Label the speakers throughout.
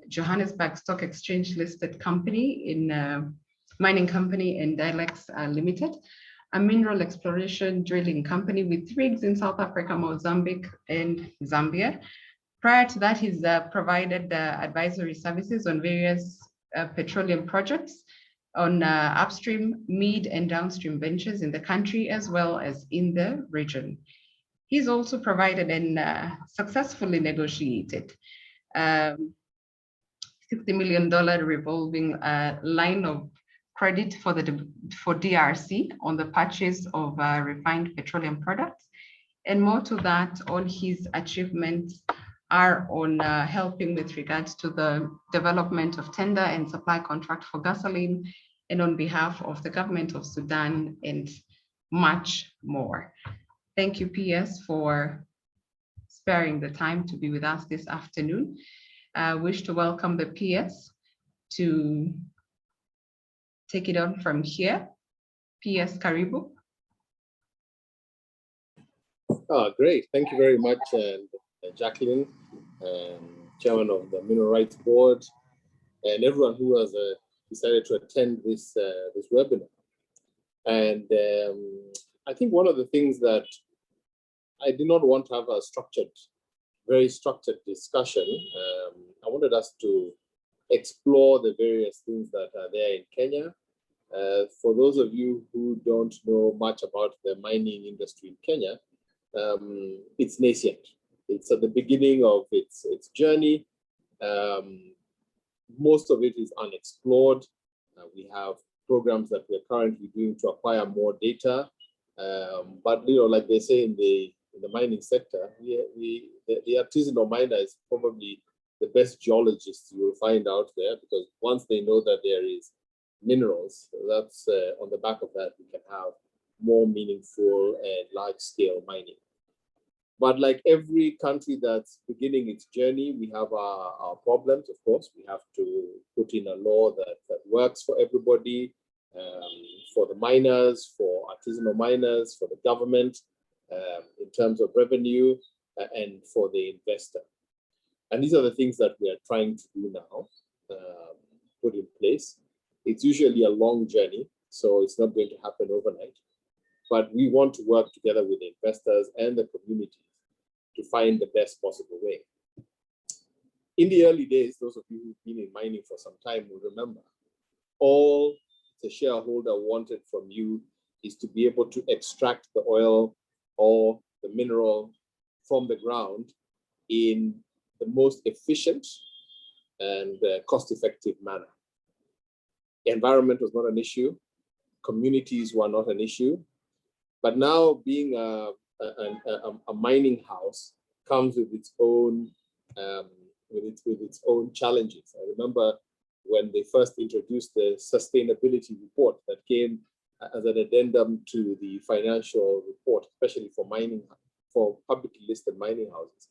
Speaker 1: Johannesburg Stock Exchange listed company in mining company in Dilex Limited, a mineral exploration drilling company with rigs in South Africa, Mozambique, and Zambia. Prior to that, he's provided advisory services on various petroleum projects on upstream, mid, and downstream ventures in the country as well as in the region. He's also provided and successfully negotiated $60 million revolving line of credit for DRC on the purchase of refined petroleum products. And more to that, all his achievements are on helping with regards to the development of tender and supply contract for gasoline, and on behalf of the government of Sudan, and much more. Thank you, PS, for sparing the time to be with us this afternoon. I wish to welcome the PS to take it on from here. PS Karibu.
Speaker 2: Great, thank you very much, Jacqueline, Chairman of the Mineral Rights Board, and everyone who has decided to attend this webinar. And I think one of the things that I did not want to have a very structured discussion. I wanted us to explore the various things that are there in Kenya. For those of you who don't know much about the mining industry in Kenya, it's nascent. It's at the beginning of its journey. Most of it is unexplored. We have programs that we're currently doing to acquire more data. But like they say in the mining sector, the artisanal miner is probably the best geologists you will find out there, because once they know that there is minerals, that's on the back of that, we can have more meaningful and large-scale mining. But like every country that's beginning its journey, we have our problems, of course. We have to put in a law that works for everybody, for the miners, for artisanal miners, for the government, in terms of revenue, and for the investor. And these are the things that we are trying to do now, put in place. It's usually a long journey, so it's not going to happen overnight. But we want to work together with the investors and the community to find the best possible way. In the early days, those of you who've been in mining for some time will remember, all the shareholder wanted from you is to be able to extract the oil or the mineral from the ground in the most efficient and cost-effective manner. The environment was not an issue. Communities were not an issue. But now, being a mining house comes with its own challenges. I remember when they first introduced the sustainability report that came as an addendum to the financial report, especially for publicly listed mining houses.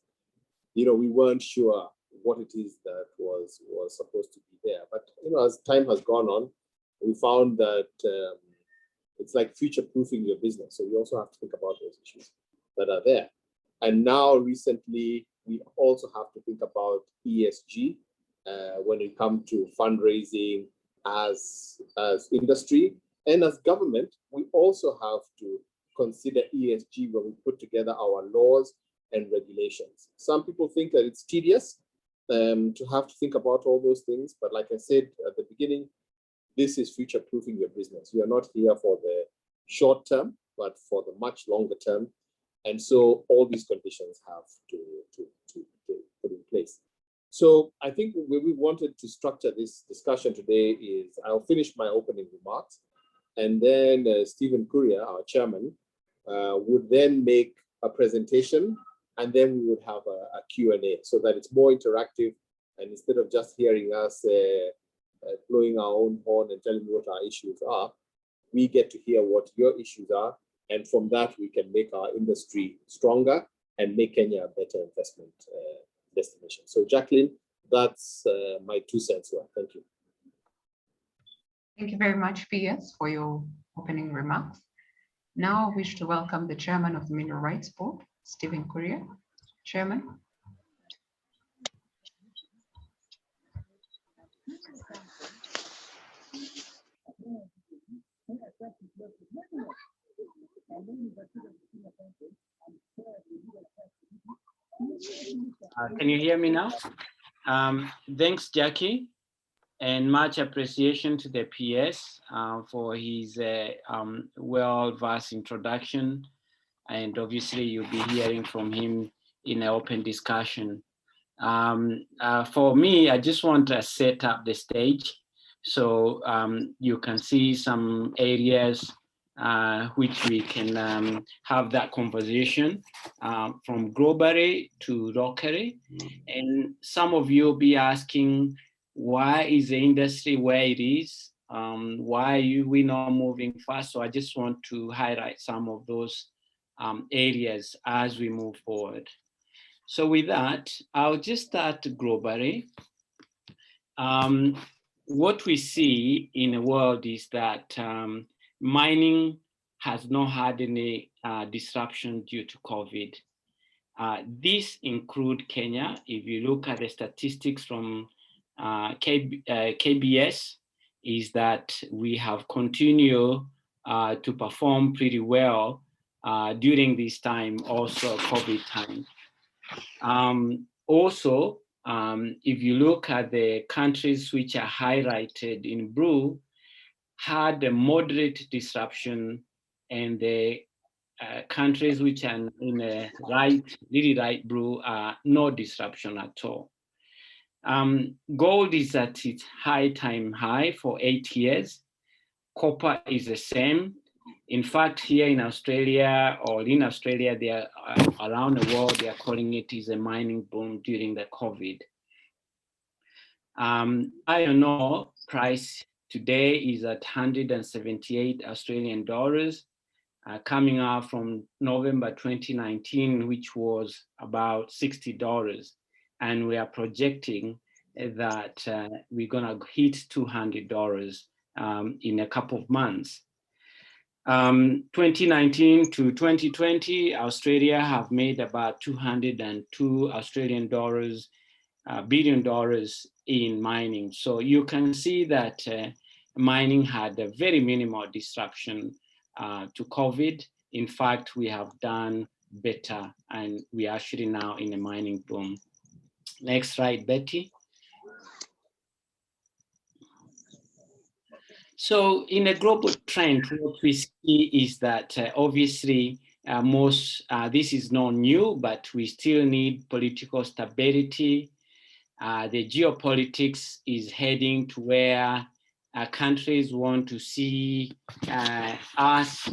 Speaker 2: We weren't sure what it is that was supposed to be there. But as time has gone on, we found that it's like future-proofing your business. So you also have to think about those issues that are there. And now, recently, we also have to think about ESG when it comes to fundraising as industry. And as government, we also have to consider ESG when we put together our laws and regulations. Some people think that it's tedious to have to think about all those things. But like I said at the beginning, this is future-proofing your business. You are not here for the short term, but for the much longer term. And so all these conditions have to put in place. So I think where we wanted to structure this discussion today is, I'll finish my opening remarks, and then Stephen Kuria, our chairman, would then make a presentation, and then we would have a Q&A so that it's more interactive. And instead of just hearing us blowing our own horn and telling you what our issues are, we get to hear what your issues are. And from that, we can make our industry stronger and make Kenya a better investment destination. So Jacqueline, that's my 2 cents worth. Thank you.
Speaker 1: Thank you very much, PS, for your opening remarks. Now I wish to welcome the Chairman of the Mineral Rights Board, Stephen Kuria. Chairman.
Speaker 3: Can you hear me now? Thanks, Jackie, and much appreciation to the PS for his well-versed introduction. And obviously you'll be hearing from him in an open discussion. For me, I just want to set up the stage so you can see some areas which we can have that conversation from globally to locally. And some of you will be asking, why is the industry where it is? Why are we not moving fast? So I just want to highlight some of those areas as we move forward. So with that, I'll just start globally. What we see in the world is that mining has not had any disruption due to COVID. This include Kenya. If you look at the statistics from KBS, is that we have continued to perform pretty well during this time, also COVID time. Also, if you look at the countries which are highlighted in blue, had a moderate disruption, and the countries which are in the really light blue are no disruption at all. Gold is at its time high for 8 years. Copper is the same. In fact, here in Australia, they are around the world, they are calling it is a mining boom during the COVID. Iron ore price today is at 178 Australian dollars, coming out from November 2019, which was about $60. And we are projecting that we're gonna hit $200 in a couple of months. 2019 to 2020, Australia have made about 202 Australian dollars, billion dollars in mining. So you can see that mining had a very minimal disruption to COVID. In fact, we have done better, and we are actually now in a mining boom. Next slide, Betty. So in a global trend, what we see is that obviously this is not new, but we still need political stability. The geopolitics is heading to where countries want to see us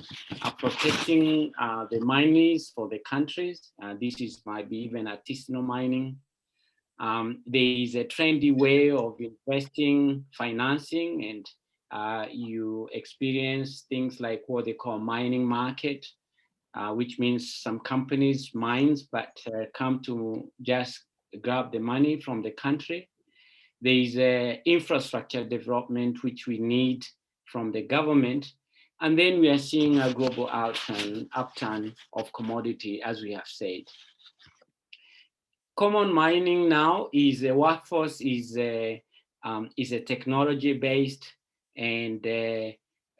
Speaker 3: protecting the miners for the countries. Might be even artisanal mining. There is a trendy way of investing, financing, and you experience things like what they call mining market, which means some companies mines, but come to just grab the money from the country. There is infrastructure development, which we need from the government. And then we are seeing a global upturn of commodity, as we have said. Common mining now is a workforce, is a technology-based, and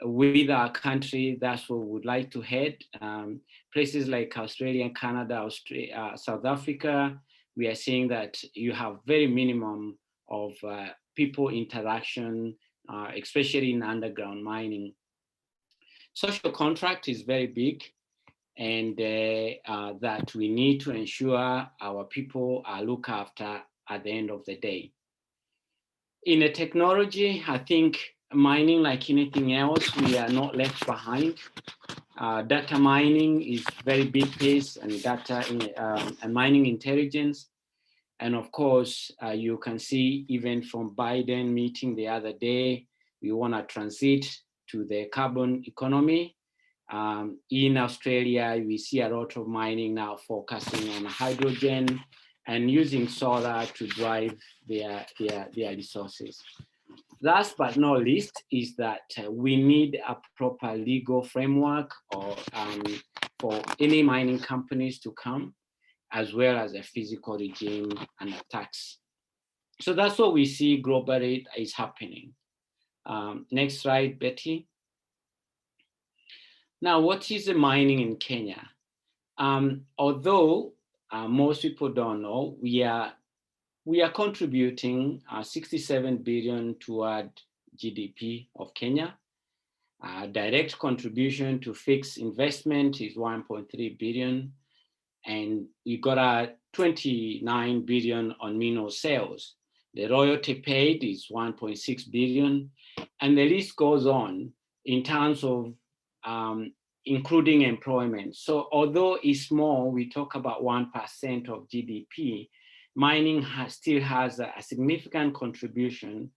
Speaker 3: with our country, that's where we would like to head. Places like Australia, Canada, South Africa, we are seeing that you have very minimum of people interaction, especially in underground mining. Social contract is very big, and that we need to ensure our people are looked after at the end of the day. In the technology, I think mining, like anything else, we are not left behind. Data mining is very big pace, and and mining intelligence. And of course, you can see even from Biden meeting the other day, we want to transit to the carbon economy. In Australia, we see a lot of mining now focusing on hydrogen and using solar to drive their resources. Last but not least is that we need a proper legal framework for any mining companies to come, as well as a physical regime and a tax So that's what we see globally is happening. Next slide, Betty. Now, what is the mining in Kenya? Although most people don't know, we are contributing 67 billion toward GDP of Kenya. Direct contribution to fixed investment is 1.3 billion. And we got a 29 billion on mineral sales. The royalty paid is 1.6 billion. And the list goes on in terms of including employment. So although it's small, we talk about 1% of GDP, mining still has a significant contribution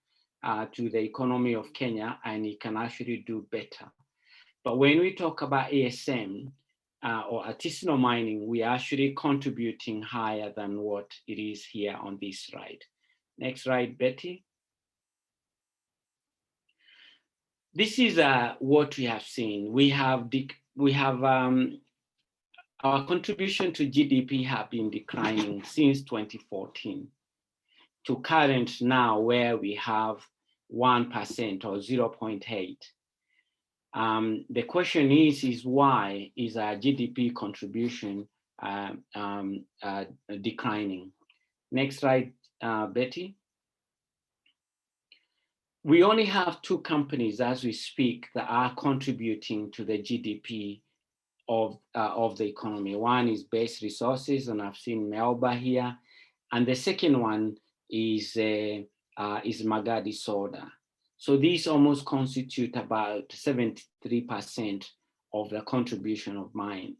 Speaker 3: to the economy of Kenya, and it can actually do better. But when we talk about ASM or artisanal mining, we are actually contributing higher than what it is here on this slide. Next slide, Betty. This is what we have seen. We have our contribution to GDP have been declining since 2014 to current now where we have 1% or 0.8. The question is why is our GDP contribution declining? Next slide, Betty. We only have 2 companies as we speak that are contributing to the GDP of the economy. One is Base Resources, and I've seen Melba here, and the second one is Magadi Soda. So these almost constitute about 73% of the contribution of mine.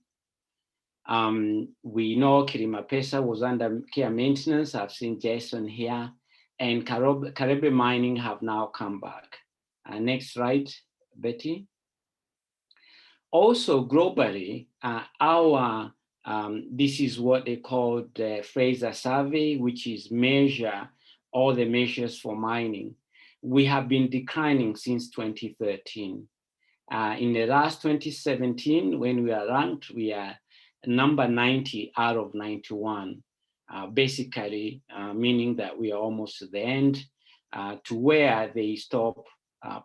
Speaker 3: We know Kirimapesa was under care maintenance. I've seen Jason here, and Karebe Mining have now come back. Next slide, Betty. Also globally, this is what they call the Fraser survey, which is measure all the measures for mining. We have been declining since 2013. In the last 2017, when we are ranked, we are number 90 out of 91, basically meaning that we are almost to the end to where they stop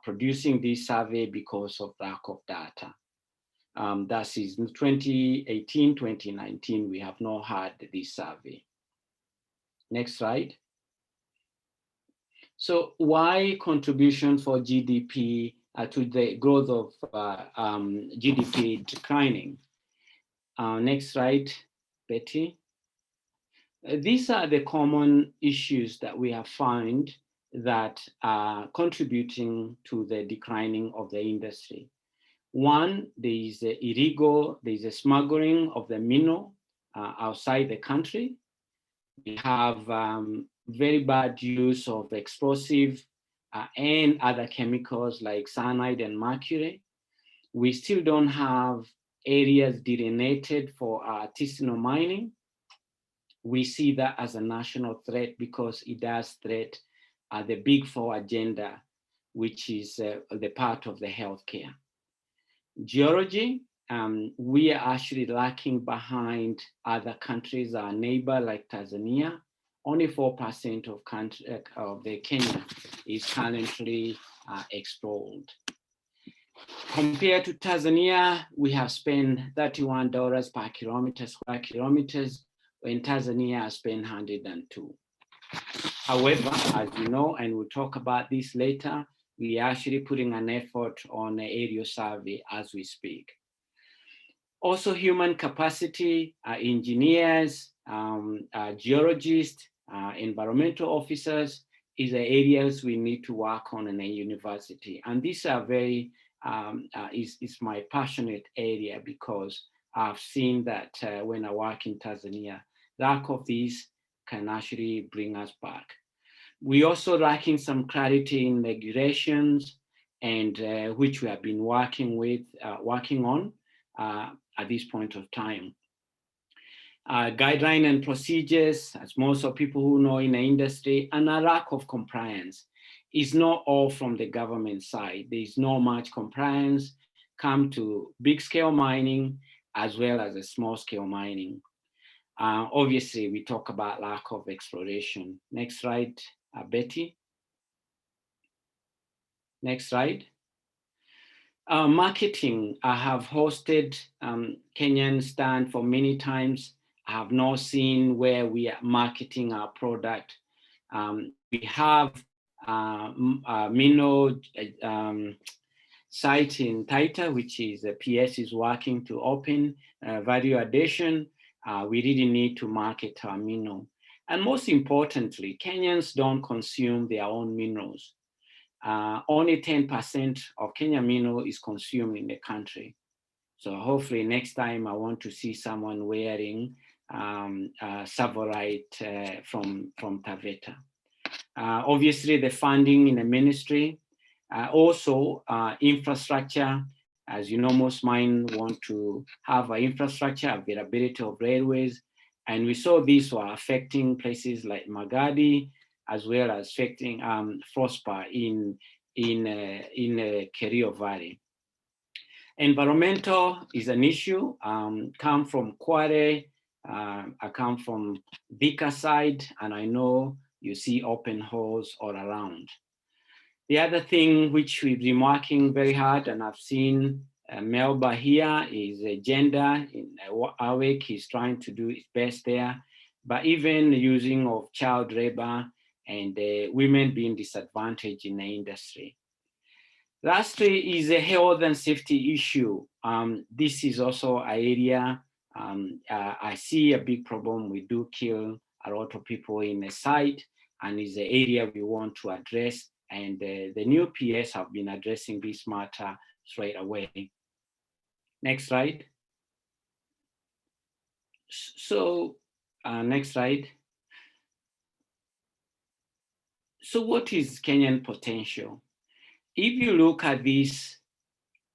Speaker 3: producing this survey because of lack of data. That is in 2018, 2019, we have not had this survey. Next slide. So why contribution for GDP to the growth of GDP declining? Next slide, Betty. These are the common issues that we have found that are contributing to the declining of the industry. One, there is a smuggling of the mineral outside the country. We have very bad use of explosive and other chemicals like cyanide and mercury. We still don't have areas delineated for artisanal mining. We see that as a national threat because it does threat the Big Four agenda, which is the part of the healthcare. Geology, we are actually lacking behind other countries, our neighbor like Tanzania. Only 4% of the Kenya is currently explored. Compared to Tanzania, we have spent $31 per kilometer, square kilometers, when Tanzania has spent 102. However, as you know, and we'll talk about this later, we are actually putting an effort on an aerial survey as we speak. Also human capacity, engineers, geologists, environmental officers is the areas we need to work on in a university. And these are very, is my passionate area because I've seen that when I work in Tanzania, lack of these can actually bring us back. We also lacking some clarity in regulations and which we have been working on at this point of time. Guideline and procedures, as most of people who know in the industry, and a lack of compliance is not all from the government side. There is not much compliance come to big scale mining as well as a small scale mining. Obviously, we talk about lack of exploration. Next slide, Betty. Next slide. Marketing, I have hosted Kenyan stand for many times. I have not seen where we are marketing our product. We have Mino site in Taita, which is PS is working to open value addition. We really need to market our Mino. And most importantly, Kenyans don't consume their own minerals. Only 10% of Kenya mineral is consumed in the country. So hopefully next time I want to see someone wearing Savorite from Taveta. Obviously the funding in the ministry, also infrastructure. As you know, most mines want to have an infrastructure, availability of railways. And we saw these were affecting places like Magadi, as well as affecting Frostbar in Kerio Valley. Environmental is an issue. Come from Kuria, I come from Vika side, and I know you see open holes all around. The other thing which we've been working very hard, and I've seen Melba here, is gender. In Awake, he's trying to do his best there, but even the using of child labor and women being disadvantaged in the industry. Lastly is a health and safety issue. This is also an area I see a big problem. We do kill a lot of people in the site, and is an area we want to address. And the new PS have been addressing this matter straight away. Next slide. So next slide. So what is Kenyan potential? If you look at this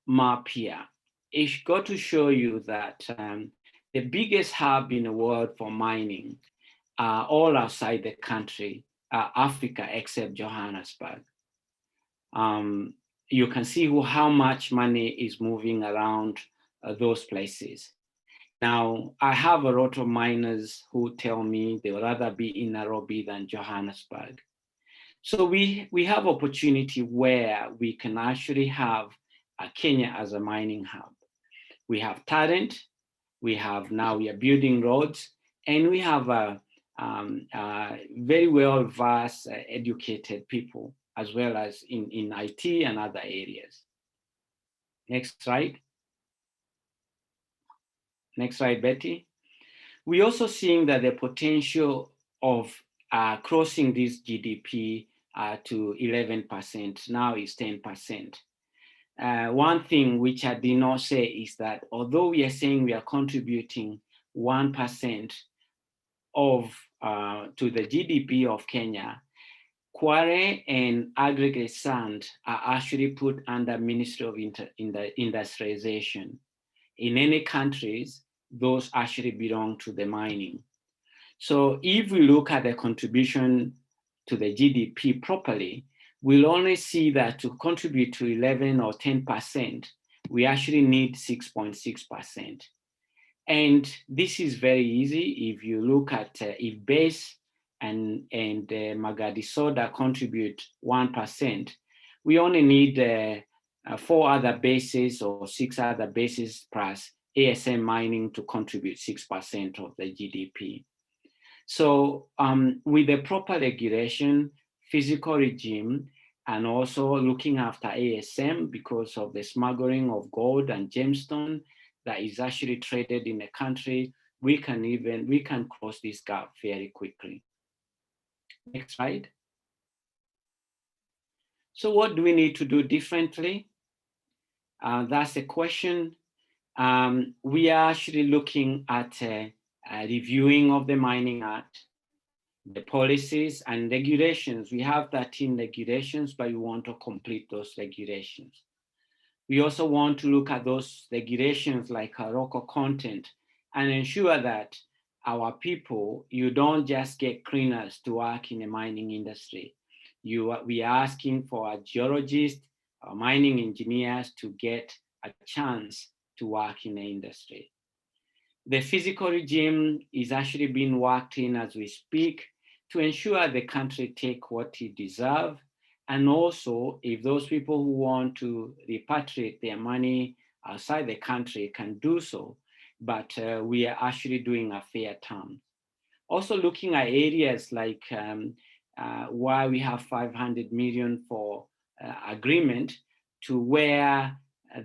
Speaker 3: map here, it's got to show you that the biggest hub in the world for mining are all outside the country, Africa, except Johannesburg. You can see how much money is moving around those places. Now, I have a lot of miners who tell me they would rather be in Nairobi than Johannesburg. So we have opportunity where we can actually have Kenya as a mining hub. We have talent, we are building roads, and we have very well-versed, educated people, as well as in IT and other areas. Next slide. Next slide, Betty. We're also seeing that the potential of crossing this GDP to 11% now is 10%. One thing which I did not say is that although we are saying we are contributing 1% of to the GDP of Kenya, quarry and aggregate sand are actually put under Ministry of Industrialization. In any countries, those actually belong to the mining. So if we look at the contribution to the GDP properly, we'll only see that to contribute to 11 or 10%, we actually need 6.6%. And this is very easy. If you look at if base and Magadi Soda contribute 1%, we only need 4 other bases or 6 other bases plus ASM mining to contribute 6% of the GDP. So with the proper regulation, physical regime, and also looking after ASM because of the smuggling of gold and gemstone that is actually traded in the country, we can cross this gap very quickly. Next slide. So what do we need to do differently? That's a question. We are actually looking at a reviewing of the Mining Act, the policies and regulations. We have 13 regulations, but we want to complete those regulations. We also want to look at those regulations like local content and ensure that our people, you don't just get cleaners to work in the mining industry. We are asking for a geologist, mining engineers to get a chance to work in the industry. The physical regime is actually being worked in as we speak. to ensure the country take what it deserves. And also, if those people who want to repatriate their money outside the country can do so, but we are actually doing a fair term. Also looking at areas like why we have 500 million for agreement, to where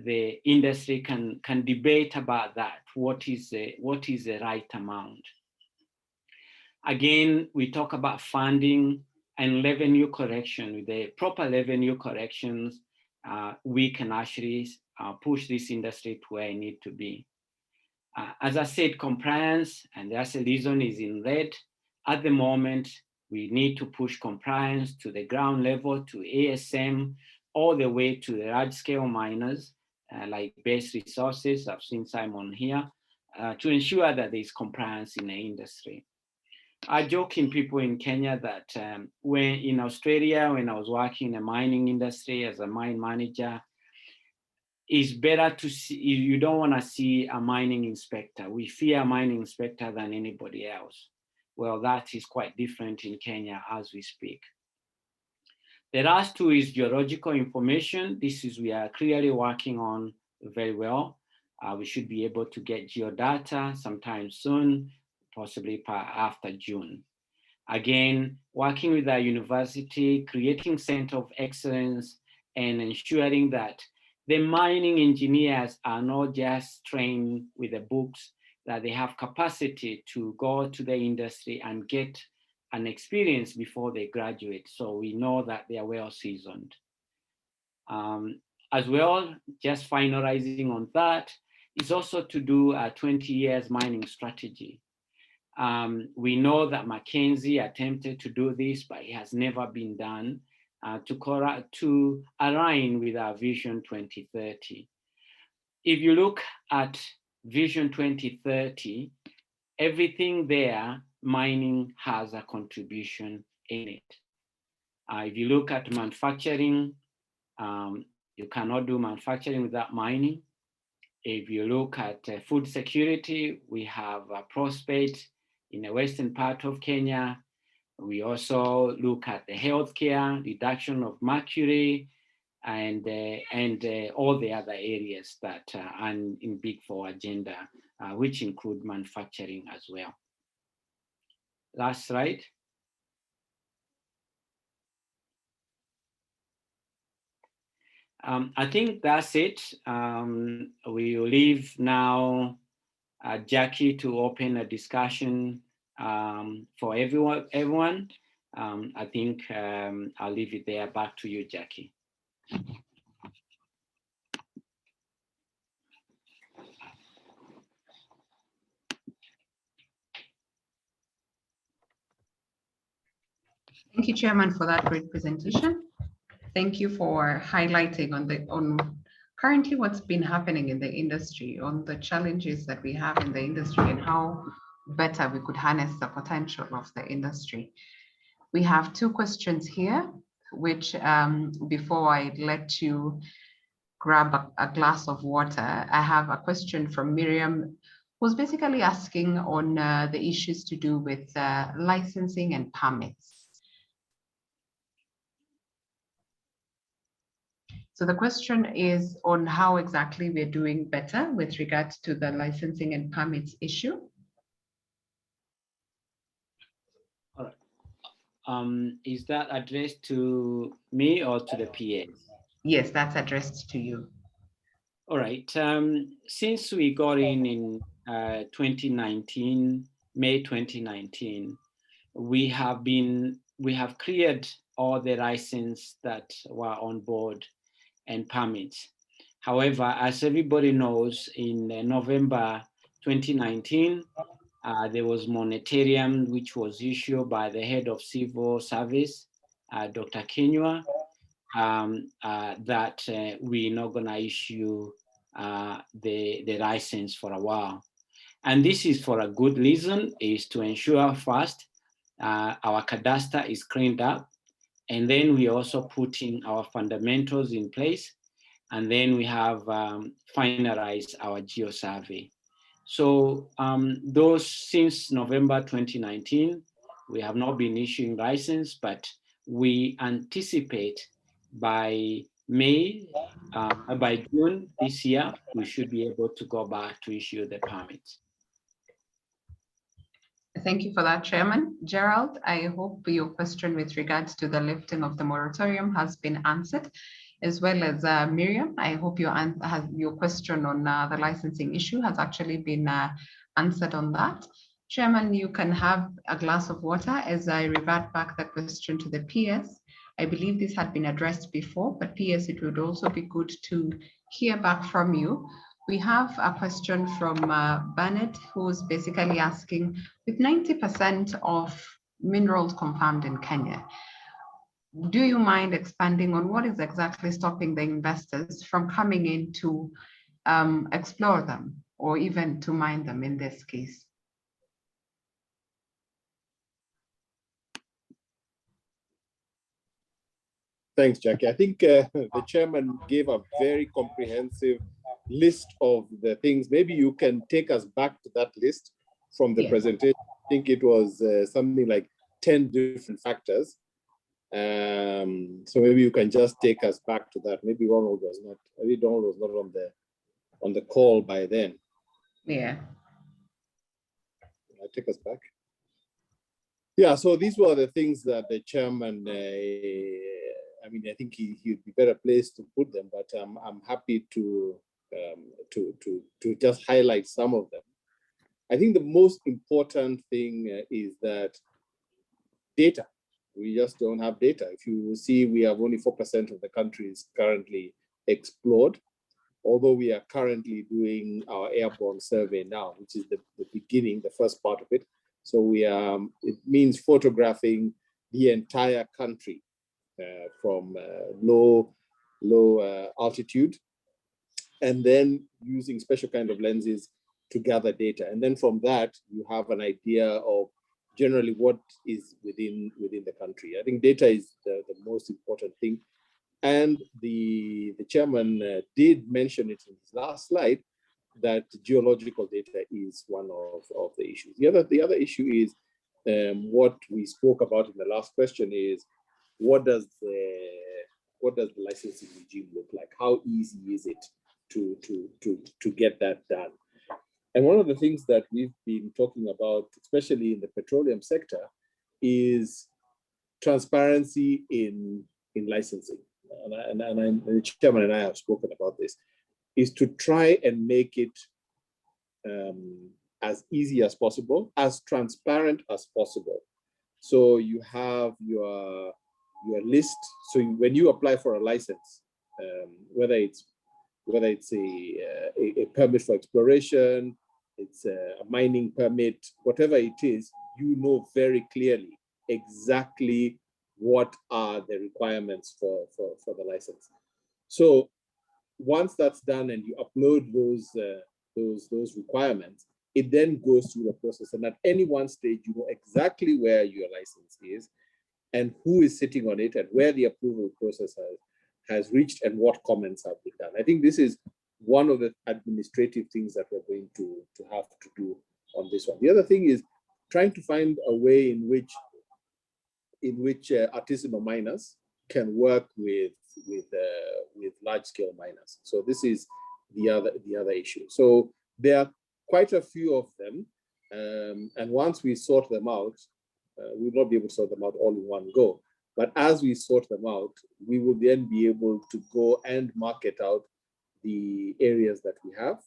Speaker 3: the industry can debate about that. What is the right amount? Again, we talk about funding and revenue correction. With the proper revenue corrections, we can actually push this industry to where it needs to be. As I said, compliance, and that's the reason is in red. At the moment, we need to push compliance to the ground level, to ASM, all the way to the large scale miners, like Base Resources, I've seen Simon here, to ensure that there's compliance in the industry. I joke in people in Kenya that when in Australia, when I was working in the mining industry as a mine manager, it's better to see, you don't want to see a mining inspector. We fear a mining inspector than anybody else. Well, that is quite different in Kenya as we speak. The last two is geological information. This is, we are clearly working on very well. We should be able to get geodata sometime soon, possibly after June. Again, working with our university, creating center of excellence and ensuring that the mining engineers are not just trained with the books, that they have capacity to go to the industry and get an experience before they graduate. So we know that they are well seasoned. As well, just finalizing on that, is also to do a 20 years mining strategy. We know that McKinsey attempted to do this, but it has never been done. To align with our Vision 2030. If you look at Vision 2030, everything there, mining has a contribution in it. If you look at manufacturing, you cannot do manufacturing without mining. If you look at food security, we have a prospect in the western part of Kenya. We also look at the healthcare, reduction of mercury, and all the other areas that are in Big Four agenda, which include manufacturing as well. Last slide. I think that's it. We will leave now Jackie to open a discussion for everyone. I think I'll leave it there. Back to you, Jackie.
Speaker 1: Thank you, Chairman, for that great presentation. Thank you for highlighting on currently what's been happening in the industry, on the challenges that we have in the industry and how better we could harness the potential of the industry. We have two questions here, which before I let you grab a glass of water, I have a question from Miriam, who's basically asking on the issues to do with licensing and permits. So the question is on how exactly we're doing better with regards to the licensing and permits issue.
Speaker 3: All right. Is that addressed to me or to the PA?
Speaker 1: Yes, that's addressed to you.
Speaker 3: All right. Since we got in 2019, May 2019, we have cleared all the licenses that were on board and permits. However, as everybody knows, in November 2019, there was moratorium which was issued by the head of civil service, Dr. Kenyan, that we're not going to issue the license for a while. And this is for a good reason, is to ensure first, our cadastre is cleaned up, and then we also putting our fundamentals in place, and then we have finalized our geo survey. So those since November 2019, We have not been issuing license, but we anticipate by by June this year, we should be able to go back to issue the permits.
Speaker 1: Thank you for that, Chairman. Gerald, I hope your question with regards to the lifting of the moratorium has been answered, as well as Miriam. I hope your question on the licensing issue has actually been answered on that. Chairman, you can have a glass of water as I revert back the question to the PS. I believe this had been addressed before, but PS, it would also be good to hear back from you. We have a question from Bernard, who's basically asking, with 90% of minerals confirmed in Kenya, do you mind expanding on what is exactly stopping the investors from coming in to explore them or even to mine them in this case?
Speaker 2: Thanks, Jackie. I think the chairman gave a very comprehensive list of the things. Maybe you can take us back to that list from the presentation. I think it was something like 10 different factors. So maybe you can just take us back to that. Maybe Donald was not on the call by then.
Speaker 1: Yeah.
Speaker 2: I'll take us back. Yeah, so these were the things that the chairman, I mean, I think he'd be better placed to put them, but I'm happy to just highlight some of them. I think the most important thing is that data. We just don't have data. If you see, we have only 4% of the country is currently explored, although we are currently doing our airborne survey now, which is the beginning, the first part of it. So we it means photographing the entire country from low altitude, and then using special kind of lenses to gather data. And then from that, you have an idea of generally what is within the country. I think data is the most important thing. And the chairman did mention it in his last slide, that geological data is one of the issues. The other issue is what we spoke about in the last question is, what does the licensing regime look like? How easy is it to get that done? And one of the things that we've been talking about, especially in the petroleum sector, is transparency in licensing. And the chairman and I have spoken about this, is to try and make it as easy as possible, as transparent as possible. So you have your list. So when you apply for a license, whether it's a permit for exploration, it's a mining permit, whatever it is, you know very clearly exactly what are the requirements for the license. So once that's done and you upload those requirements, it then goes through the process. And at any one stage, you know exactly where your license is and who is sitting on it and where the approval process has reached and what comments have been done. I think this is one of the administrative things that we're going to have to do on this one. The other thing is trying to find a way in which artisanal miners can work with large-scale miners. So this is the other issue. So there are quite a few of them, and once we sort them out, we'll not be able to sort them out all in one go. But as we sort them out, we will then be able to go and market out the areas that we have,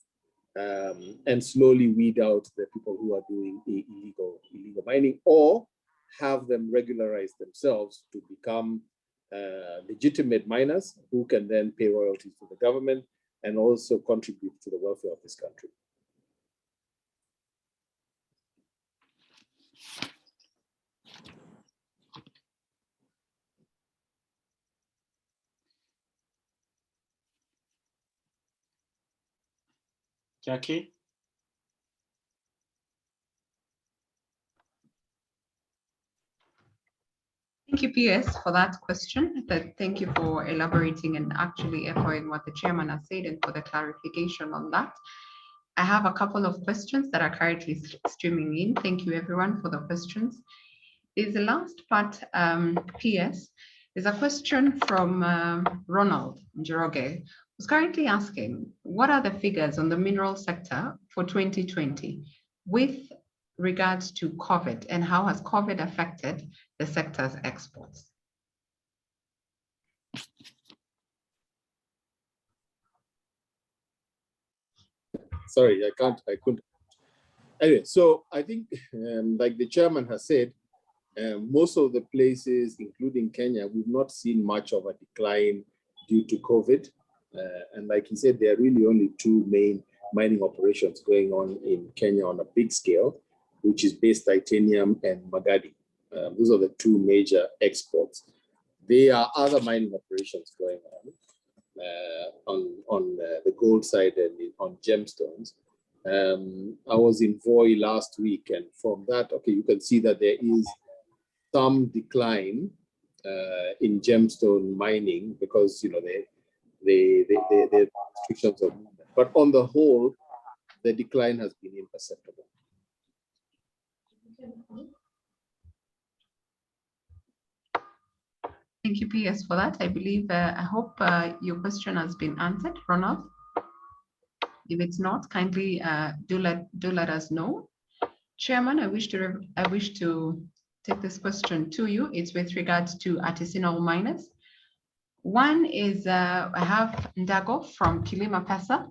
Speaker 2: and slowly weed out the people who are doing illegal mining, or have them regularize themselves to become legitimate miners who can then pay royalties to the government and also contribute to the welfare of this country.
Speaker 3: Jackie?
Speaker 1: Thank you, PS, for that question. Thank you for elaborating and actually echoing what the chairman has said and for the clarification on that. I have a couple of questions that are currently streaming in. Thank you, everyone, for the questions. Is the last part, PS, is a question from Ronald Njoroge, who's currently asking, what are the figures on the mineral sector for 2020 with regards to COVID, and how has COVID affected the sector's exports?
Speaker 2: Sorry, I couldn't. Anyway, so I think, like the chairman has said, most of the places, including Kenya, we've not seen much of a decline due to COVID. And like he said, there are really only two main mining operations going on in Kenya on a big scale, which is base titanium and Magadi. Those are the two major exports. There are other mining operations going on the gold side and on gemstones. I was in Voi last week, and from that, okay, you can see that there is some decline in gemstone mining because the restrictions of movement. But on the whole, the decline has been imperceptible.
Speaker 1: Thank you, PS, for that. I believe, I hope your question has been answered, Ronald. If it's not, kindly do let us know. Chairman, I wish to take this question to you. It's with regards to artisanal miners. One is, I have Ndago from Kilima Pesa,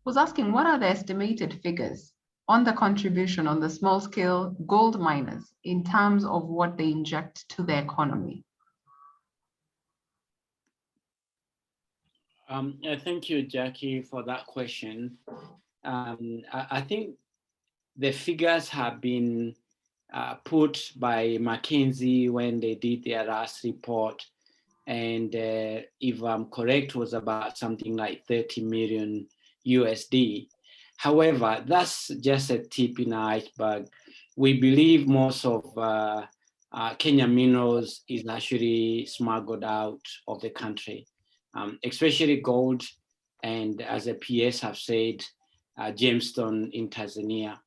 Speaker 1: who's asking, what are the estimated figures on the contribution on the small scale gold miners in terms of what they inject to the economy?
Speaker 3: Thank you, Jackie, for that question. I think the figures have been put by McKinsey when they did their last report. And if I'm correct, was about something like 30 million USD. However, that's just a tip in the iceberg. We believe most of Kenyan minerals is actually smuggled out of the country. Especially gold, and as a PS have said, gemstone in Tanzania,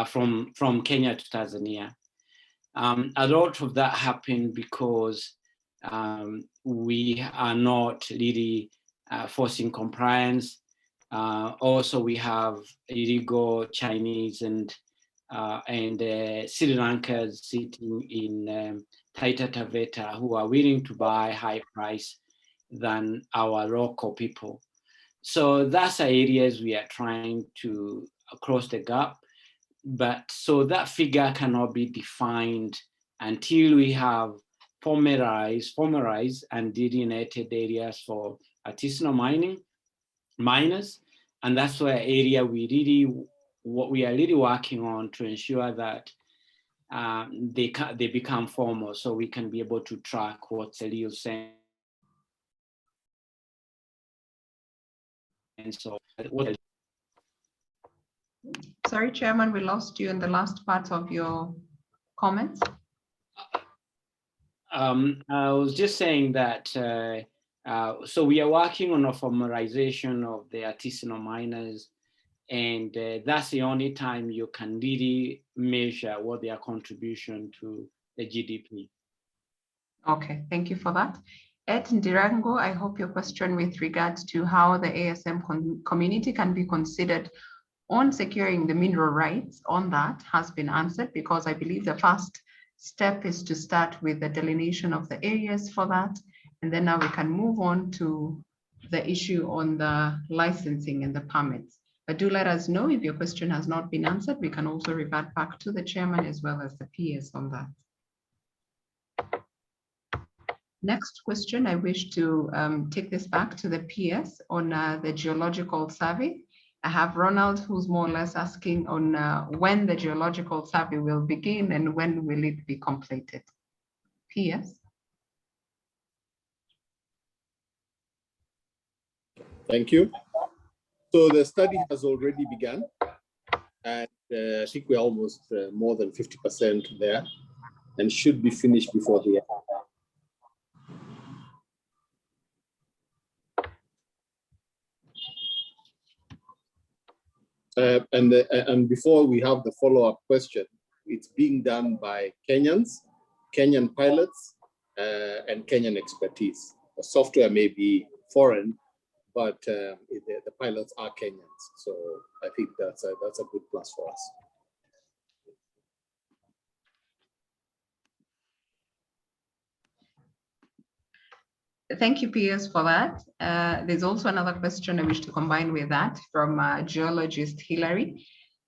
Speaker 3: from Kenya to Tanzania. A lot of that happened because we are not really forcing compliance. Also, we have illegal Chinese and Sri Lankans sitting in Taita Taveta who are willing to buy high price than our local people. So that's the areas we are trying to cross the gap. But so that figure cannot be defined until we have formalized and delineated areas for artisanal miners. And that's where area what we are really working on to ensure that they become formal, so we can be able to track what's the real sense. And so,
Speaker 1: Sorry, Chairman, we lost you in the last part of your comments.
Speaker 3: I was just saying that, so we are working on a formalization of the artisanal miners, and that's the only time you can really measure what their contribution to the GDP.
Speaker 1: Okay, thank you for that. Ed Ndirango, I hope your question with regards to how the ASM community can be considered on securing the mineral rights on that has been answered, because I believe the first step is to start with the delineation of the areas for that. And then now we can move on to the issue on the licensing and the permits. But do let us know if your question has not been answered. We can also revert back to the chairman as well as the PS on that. Next question, I wish to take this back to the PS on the geological survey. I have Ronald, who's more or less asking on when the geological survey will begin and when will it be completed. PS.
Speaker 2: Thank you. So the study has already begun, and I think we're almost more than 50% there, and should be finished before the end. And before we have the follow-up question, it's being done by Kenyans Kenyan pilots and Kenyan expertise. The software may be foreign, but the pilots are Kenyans. So I think that's a good plus for us.
Speaker 1: Thank you, PS, for that. There's also another question I wish to combine with that from geologist Hilary,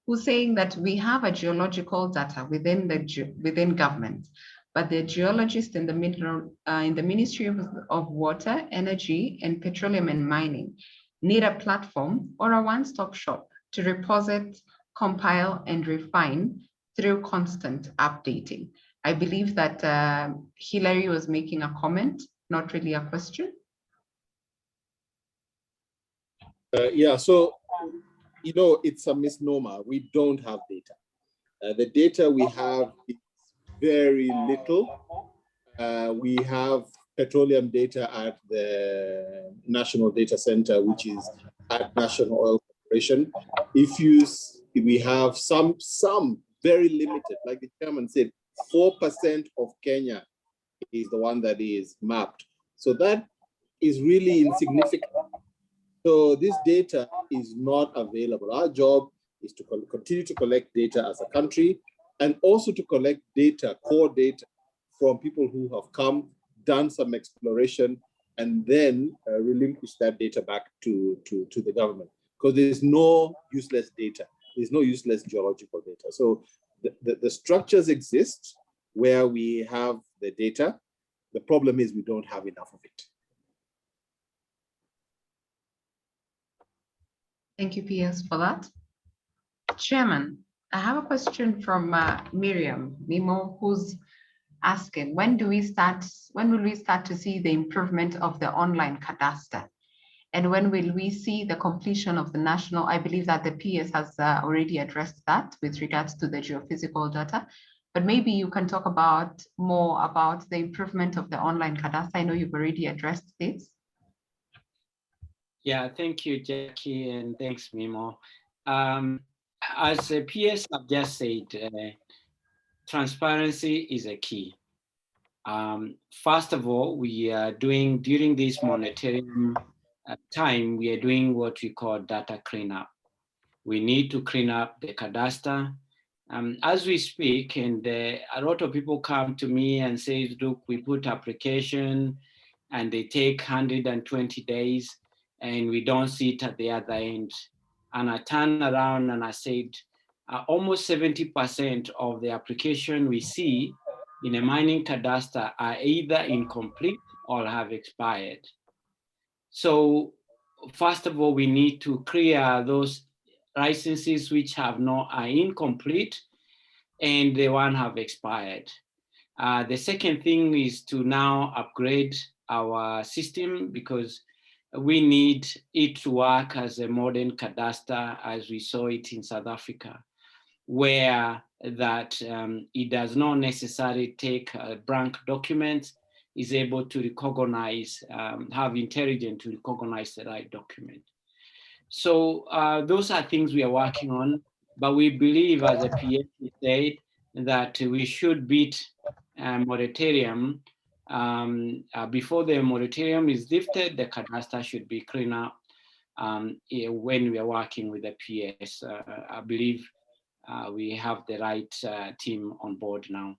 Speaker 1: who's saying that we have a geological data within government, but the geologists in the Ministry of Water, Energy, and Petroleum and Mining need a platform or a one-stop shop to reposit, compile, and refine through constant updating. I believe that Hilary was making a comment, not really a question.
Speaker 2: Yeah, so, it's a misnomer. We don't have data. The data we have is very little. We have petroleum data at the National Data Center, which is at National Oil Corporation. We have some very limited, like the chairman said, 4% of Kenya is the one that is mapped. So that is really insignificant. So this data is not available. Our job is to continue to collect data as a country, and also to collect data, core data, from people who have come, done some exploration, and then relinquish that data back to the government. Because there's no useless data. There's no useless geological data. So the structures exist where we have the data. The problem is we don't have enough of it.
Speaker 1: Thank you, PS, for that. Chairman, I have a question from Miriam Mimo, who's asking, when will we start to see the improvement of the online cadastre? And when will we see the completion of the national? I believe that the PS has already addressed that with regards to the geophysical data, but maybe you can talk more about the improvement of the online cadastre. I know you've already addressed this.
Speaker 3: Yeah, thank you, Jackie, and thanks, Mimo. As a PS have just said, transparency is a key. First of all, we are doing, during this monitoring time, we are doing what we call data cleanup. We need to clean up the cadastre. As we speak, and a lot of people come to me and say, look, we put application and they take 120 days and we don't see it at the other end. And I turn around and I said, almost 70% of the application we see in a mining cadastre are either incomplete or have expired. So first of all, we need to clear those licenses which are incomplete and the one have expired. The second thing is to now upgrade our system, because we need it to work as a modern cadastre as we saw it in South Africa, where that it does not necessarily take blank documents, is able to recognize, have intelligence to recognize the right document. So those are things we are working on, but we believe, as a PhD said, that we should beat moratorium. Before the moratorium is lifted, the cadastre should be cleaned up when we are working with the PS. I believe we have the right team on board now.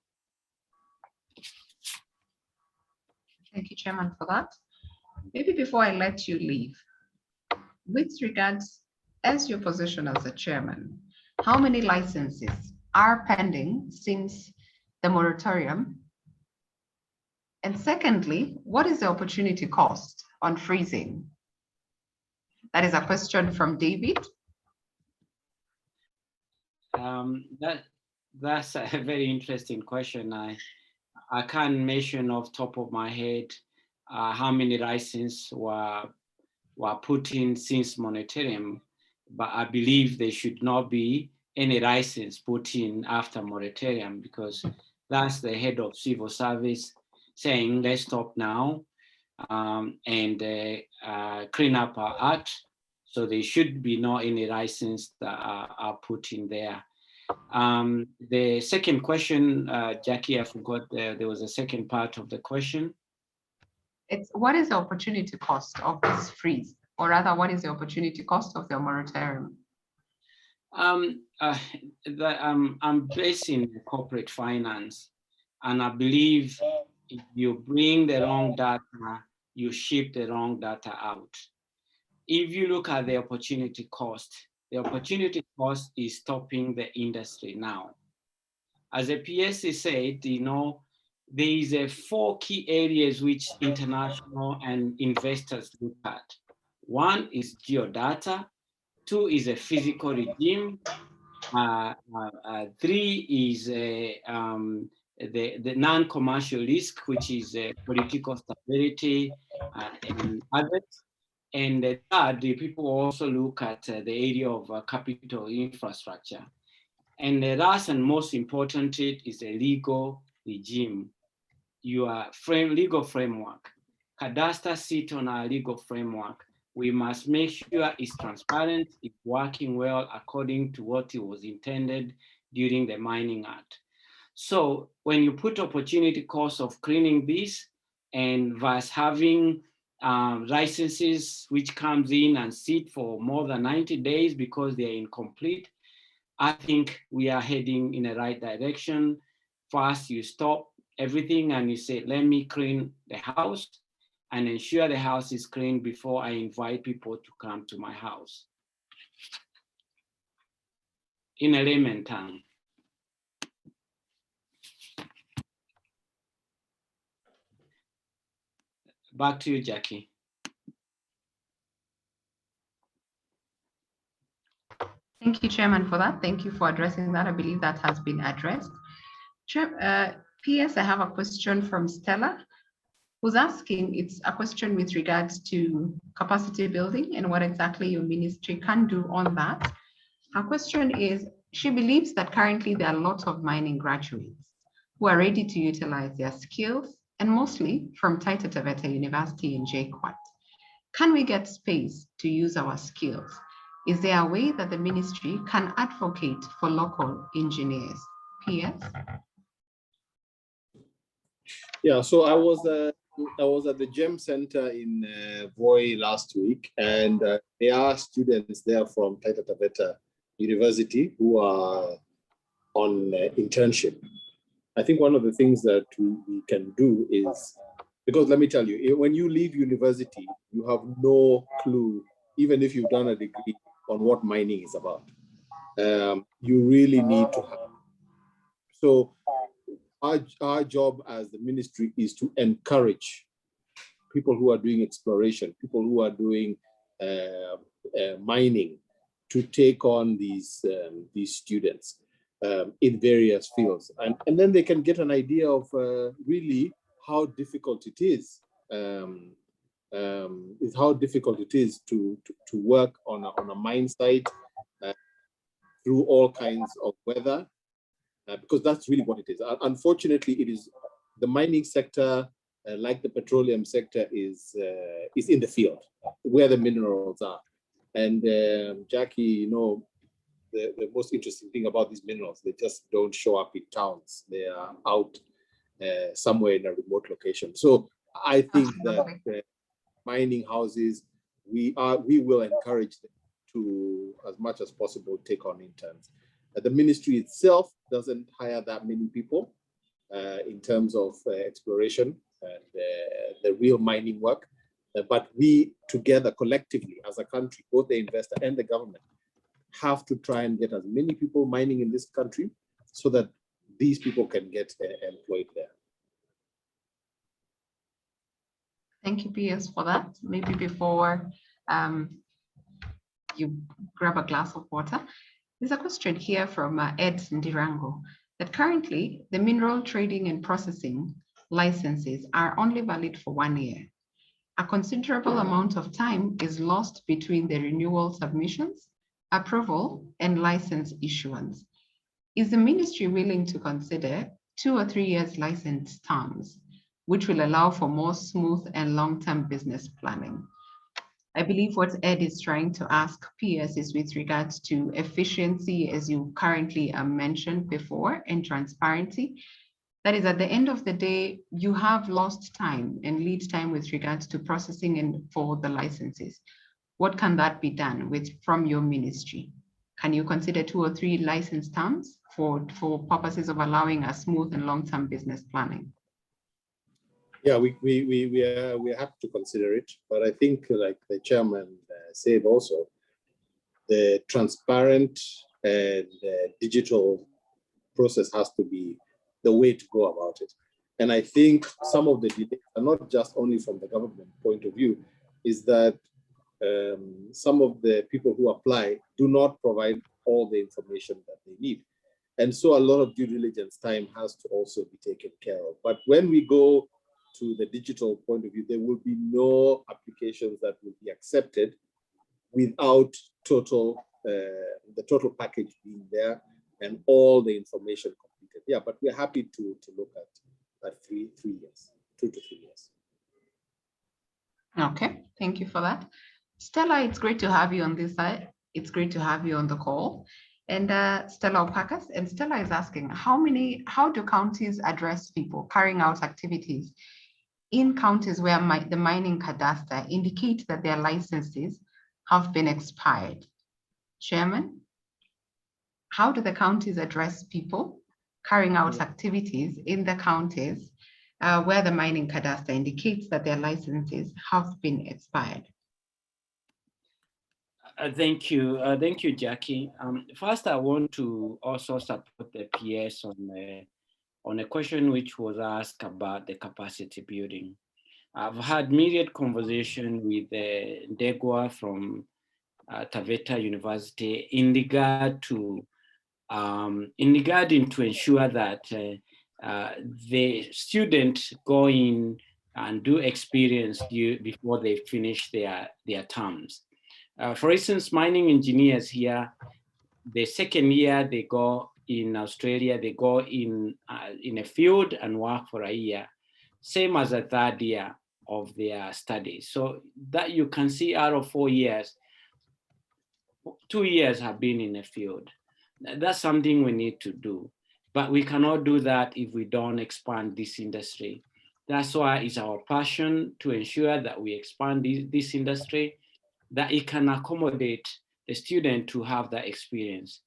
Speaker 1: Thank you, Chairman, for that. Maybe before I let you leave, with regards, as your position as a chairman, how many licenses are pending since the moratorium? And secondly, what is the opportunity cost on freezing? That is a question from David.
Speaker 3: That's a very interesting question. I can't mention off the top of my head how many licenses were put in since moratorium, but I believe there should not be any license put in after moratorium, because that's the head of civil service saying, let's stop now and clean up our act. So there should be no any license that are put in there. The second question, Jackie, I forgot there was a second part of the question.
Speaker 1: It's what is the opportunity cost of this freeze? Or rather, what is the opportunity cost of the moratorium?
Speaker 3: I'm based in corporate finance, and I believe if you bring the wrong data, you ship the wrong data out. If you look at the opportunity cost is stopping the industry now. As the PSC said, there is 4 key areas which international and investors look at. 1 is geodata, 2 is a physical regime, 3 is the non-commercial risk, which is political stability and others. And the third, the people also look at the area of capital infrastructure. And the last and most important is a legal regime, your legal framework. Cadastre sits on our legal framework. We must make sure it's transparent, it's working well according to what it was intended during the Mining Act. So when you put opportunity cost of cleaning this and versus having licenses which comes in and sit for more than 90 days because they're incomplete, I think we are heading in the right direction. First, you stop everything and you say, let me clean the house and ensure the house is clean before I invite people to come to my house. In a layman term. Back to you, Jackie.
Speaker 1: Thank you, Chairman, for that. Thank you for addressing that. I believe that has been addressed. PS, I have a question from Stella, who's asking, it's a question with regards to capacity building and what exactly your ministry can do on that. Her question is, she believes that currently there are lots of mining graduates who are ready to utilize their skills, and mostly from Taita Taveta University in JKUAT. Can we get space to use our skills? Is there a way that the ministry can advocate for local engineers? PS?
Speaker 2: Yeah, so I was at the GEM Center in Voi last week, and there are students there from Taita Taveta University who are on internship. I think one of the things that we can do is, because let me tell you, when you leave university, you have no clue, even if you've done a degree, on what mining is about. You really need to have. So our job as the ministry is to encourage people who are doing exploration, people who are doing mining, to take on these students in various fields. And then they can get an idea of really how difficult it is, to work on a mine site through all kinds of weather, because that's really what it is. Unfortunately, it is the mining sector, like the petroleum sector, is in the field where the minerals are. And Jackie, the most interesting thing about these minerals, they just don't show up in towns. They are out somewhere in a remote location. So I think that mining houses, we will encourage them to, as much as possible, take on interns. The ministry itself doesn't hire that many people in terms of exploration and the real mining work. But we together, collectively, as a country, both the investor and the government, have to try and get as many people mining in this country so that these people can get employed there.
Speaker 1: Thank you, PS, for that. Maybe before you grab a glass of water, there's a question here from Ed Ndirango, that currently the mineral trading and processing licenses are only valid for 1 year. A considerable amount of time is lost between the renewal submissions, approval, and license issuance. Is the ministry willing to consider 2 or 3 years license terms, which will allow for more smooth and long-term business planning? I believe what Ed is trying to ask PS is with regards to efficiency, as you currently mentioned before, and transparency. That is, at the end of the day, you have lost time and lead time with regards to processing and for the licenses. What can that be done with from your ministry? Can you consider 2 or 3 license terms for purposes of allowing a smooth and long-term business planning?
Speaker 2: Yeah, we have to consider it, but I think, like the chairman said also, the transparent and digital process has to be the way to go about it. And I think some of the delays are not just only from the government point of view, is that some of the people who apply do not provide all the information that they need. And so a lot of due diligence time has to also be taken care of. But when we go to the digital point of view, there will be no applications that will be accepted without the total package being there and all the information completed. Yeah, but we're happy to look at 3 years, 2 to 3 years.
Speaker 1: Okay, thank you for that. Stella, it's great to have you on this side. It's great to have you on the call. And Stella Opakas, and Stella is asking, how do counties address people carrying out activities in counties where the mining cadastre indicate that their licenses have been expired? Chairman, how do the counties address people carrying out activities in the counties where the mining cadastre indicates that their licenses have been expired?
Speaker 3: Thank you, Jackie. First, I want to also support the PS on a question which was asked about the capacity building. I've had myriad conversation with Ndegwa from Taveta University in regarding to ensure that the students go in and do experience before they finish their terms. For instance, mining engineers here, the second year they go in Australia, they go in a field and work for a year, same as a third year of their studies. So that you can see out of 4 years, 2 years have been in a field. That's something we need to do, but we cannot do that if we don't expand this industry. That's why it's our passion to ensure that we expand this industry, that it can accommodate the student to have that experience.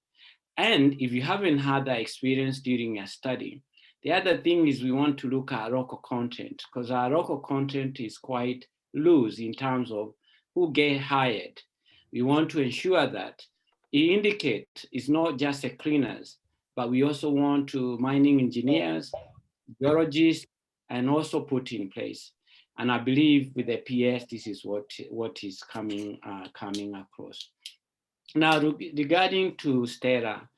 Speaker 3: And if you haven't had that experience during your study, the other thing is we want to look at local content, because our local content is quite loose in terms of who get hired. We want to ensure that it indicates it's not just the cleaners, but we also want to mining engineers, geologists, and also put in place. And I believe with the PS, this is what is coming across. Now, regarding to Stella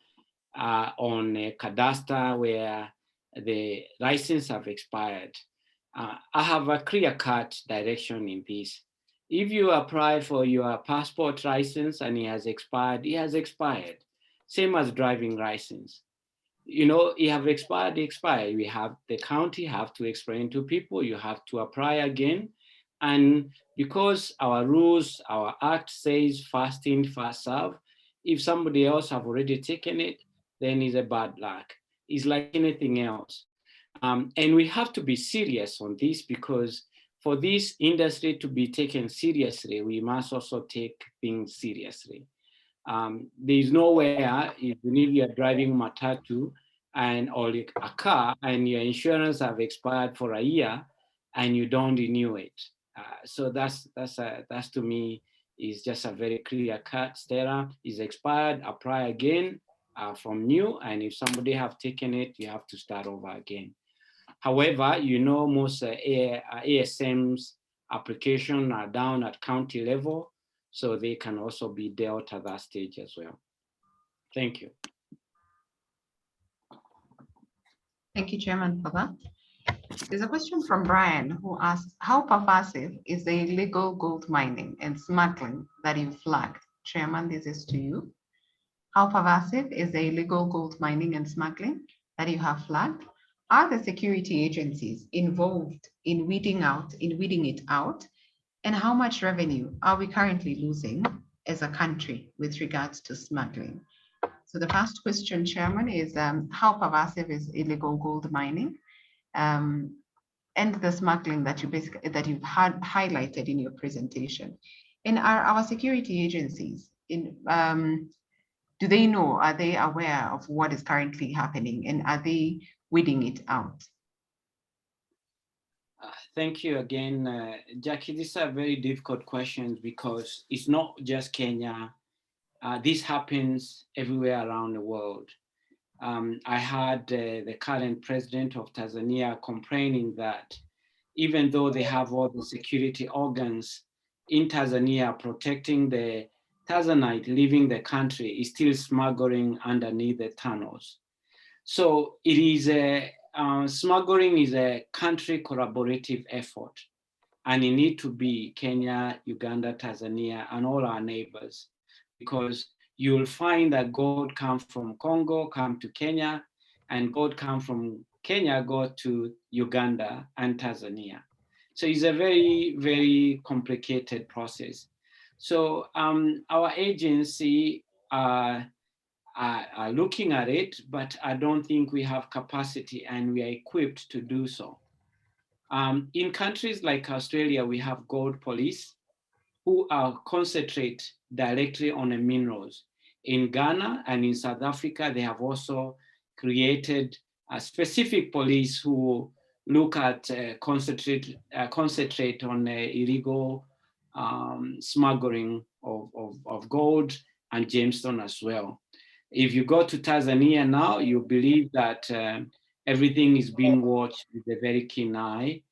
Speaker 3: on a cadastre where the license have expired, I have a clear-cut direction in this. If you apply for your passport license and it has expired, it has expired. Same as driving license. You know, it have expired, We have, the county have to explain to people, you have to apply again. And because our rules, our act says first in, first serve, if somebody else have already taken it, then it's a bad luck. It's like anything else. And we have to be serious on this, because for this industry to be taken seriously, we must also take things seriously. There is nowhere, if you're driving matatu or a car and your insurance have expired for a year and you don't renew it. So that's to me is just a very clear cut. Stella is expired, apply again from new, and if somebody have taken it, you have to start over again. However, you know, most ASM's application are down at county level, so they can also be dealt at that stage as well. Thank you.
Speaker 1: Thank you, Chairman, for that. There's a question from Brian who asks, how pervasive is the illegal gold mining and smuggling that you flagged? Chairman, this is to you. How pervasive is the illegal gold mining and smuggling that you have flagged? Are the security agencies involved in weeding it out? And how much revenue are we currently losing as a country with regards to smuggling? So the first question, Chairman, is how pervasive is illegal gold mining? And the smuggling that you've had highlighted in your presentation. And are our security agencies do they know, are they aware of what is currently happening, and are they weeding it out?
Speaker 3: Thank you again, Jackie. These are very difficult questions because it's not just Kenya. This happens everywhere around the world. I heard the current president of Tanzania complaining that even though they have all the security organs in Tanzania protecting the Tanzanite leaving the country, is still smuggling underneath the tunnels. So it is smuggling is a country collaborative effort, and it needs to be Kenya, Uganda, Tanzania, and all our neighbors, because you'll find that gold come from Congo, come to Kenya, and gold come from Kenya, go to Uganda and Tanzania. So it's a very, very complicated process. So our agency are looking at it, but I don't think we have capacity and we are equipped to do so. In countries like Australia, we have gold police who concentrate directly on the minerals. In Ghana and in South Africa, they have also created a specific police who look at concentrate on illegal smuggling of gold and gemstone as well. If you go to Tanzania now, you believe that everything is being watched with a very keen eye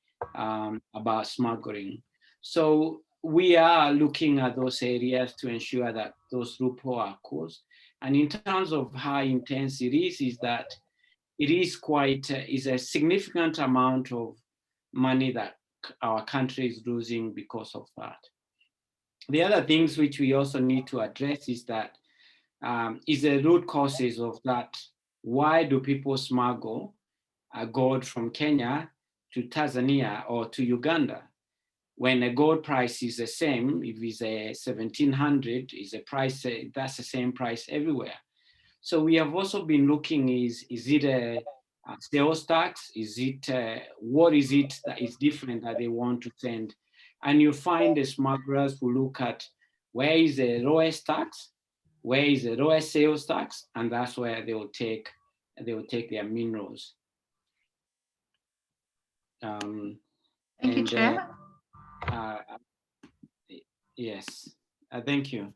Speaker 3: about smuggling. So we are looking at those areas to ensure that those loopholes are closed. And in terms of how intense it is that it is quite, is a significant amount of money that our country is losing because of that. The other things which we also need to address is that is the root causes of that. Why do people smuggle gold from Kenya to Tanzania or to Uganda? When a gold price is the same, if it's a 1700, is a price, that's the same price everywhere. So we have also been looking, is it a sales tax? Is it, what is it that is different that they want to send? And you find the smugglers who look at where is the lowest tax, where is the lowest sales tax, and that's where they will take their minerals.
Speaker 1: Thank you, Chair.
Speaker 3: Yes, thank you.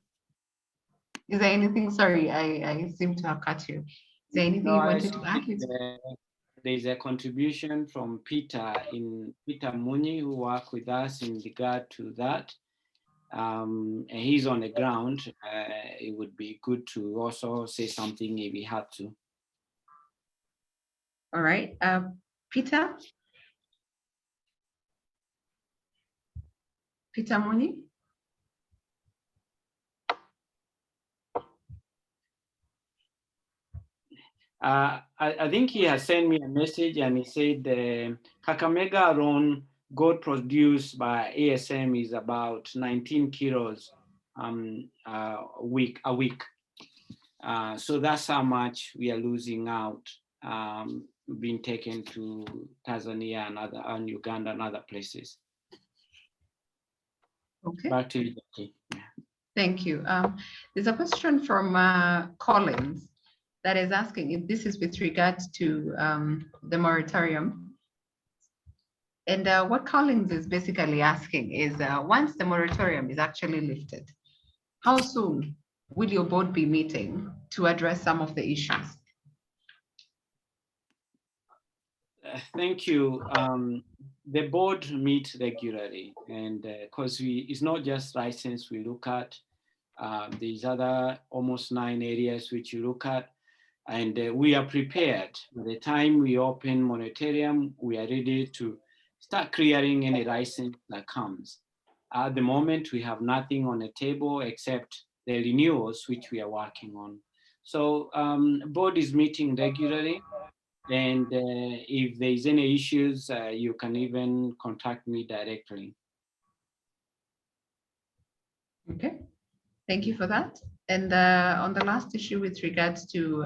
Speaker 1: Is there anything, sorry, I seem to have cut you. Is there anything you wanted to add?
Speaker 3: There's a contribution from Peter Muni, who worked with us in regard to that. And he's on the ground. It would be good to also say something if he had to.
Speaker 1: All right, Peter Muni.
Speaker 3: I think he has sent me a message and he said Kakamega alone, gold produced by ASM is about 19 kilos a week. So that's how much we are losing out, being taken to Tanzania and Uganda and other places.
Speaker 1: Okay.
Speaker 3: Back to you, Jackie. Yeah.
Speaker 1: Thank you. There's a question from Collins that is asking if this is with regards to the moratorium. And what Collins is basically asking is once the moratorium is actually lifted, how soon will your board be meeting to address some of the issues?
Speaker 3: Thank you. The board meets regularly, and because it's not just license we look at, there's other almost 9 areas which you look at, and we are prepared. By the time we open moratorium, we are ready to start clearing any license that comes. At the moment, we have nothing on the table except the renewals which we are working on. So board is meeting regularly. And if there's any issues, you can even contact me directly.
Speaker 1: Okay, thank you for that. And on the last issue with regards to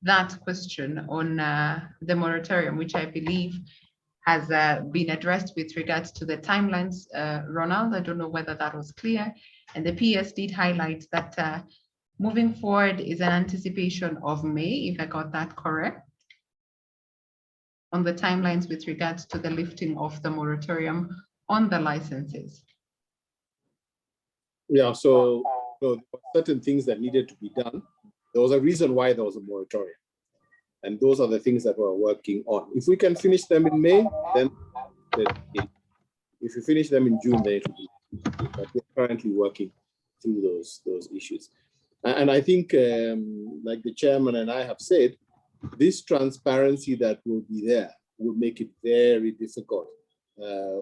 Speaker 1: that question on the moratorium, which I believe has been addressed with regards to the timelines, Ronald, I don't know whether that was clear. And the PS did highlight that moving forward is an anticipation of May, if I got that correct, on the timelines with regards to the lifting of the moratorium on the licenses.
Speaker 2: Yeah, so there were certain things that needed to be done. There was a reason why there was a moratorium. And those are the things that we're working on. If we can finish them in May, then if you finish them in June, then it will be. But we're currently working through those issues. And I think, like the chairman and I have said, this transparency that will be there will make it very difficult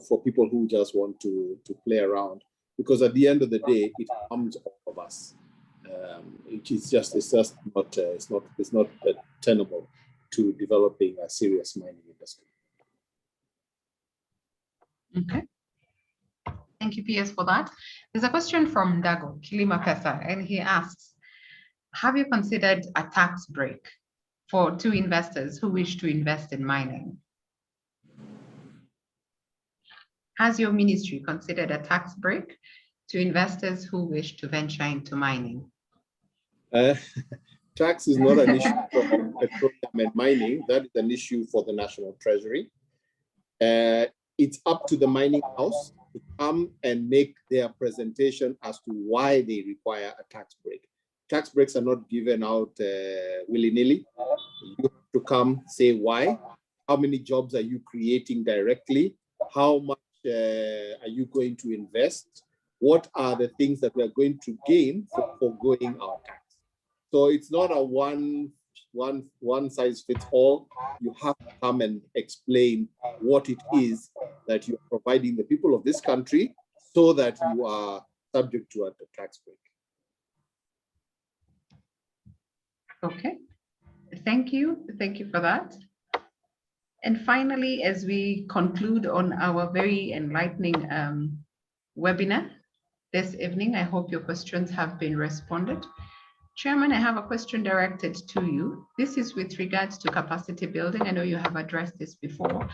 Speaker 2: for people who just want to play around. Because at the end of the day, it harms all of us. It's just not tenable to developing a serious mining industry.
Speaker 1: Okay. Thank you, PS, for that. There's a question from Dago Kilima Pesa, and he asks, have you considered a tax break to investors who wish to invest in mining? Has your ministry considered a tax break to investors who wish to venture into mining?
Speaker 2: Tax is not an issue for petroleum and mining. That is an issue for the National Treasury. It's up to the mining house to come and make their presentation as to why they require a tax break. Tax breaks are not given out willy-nilly. You have to come, say why, how many jobs are you creating directly, how much are you going to invest, what are the things that we are going to gain for foregoing our tax. So it's not a one size fits all. You have to come and explain what it is that you are providing the people of this country so that you are subject to a tax break.
Speaker 1: Okay, thank you for that. And finally, as we conclude on our very enlightening webinar this evening, I hope your questions have been responded. Chairman, I have a question directed to you. This is with regards to capacity building. I know you have addressed this before,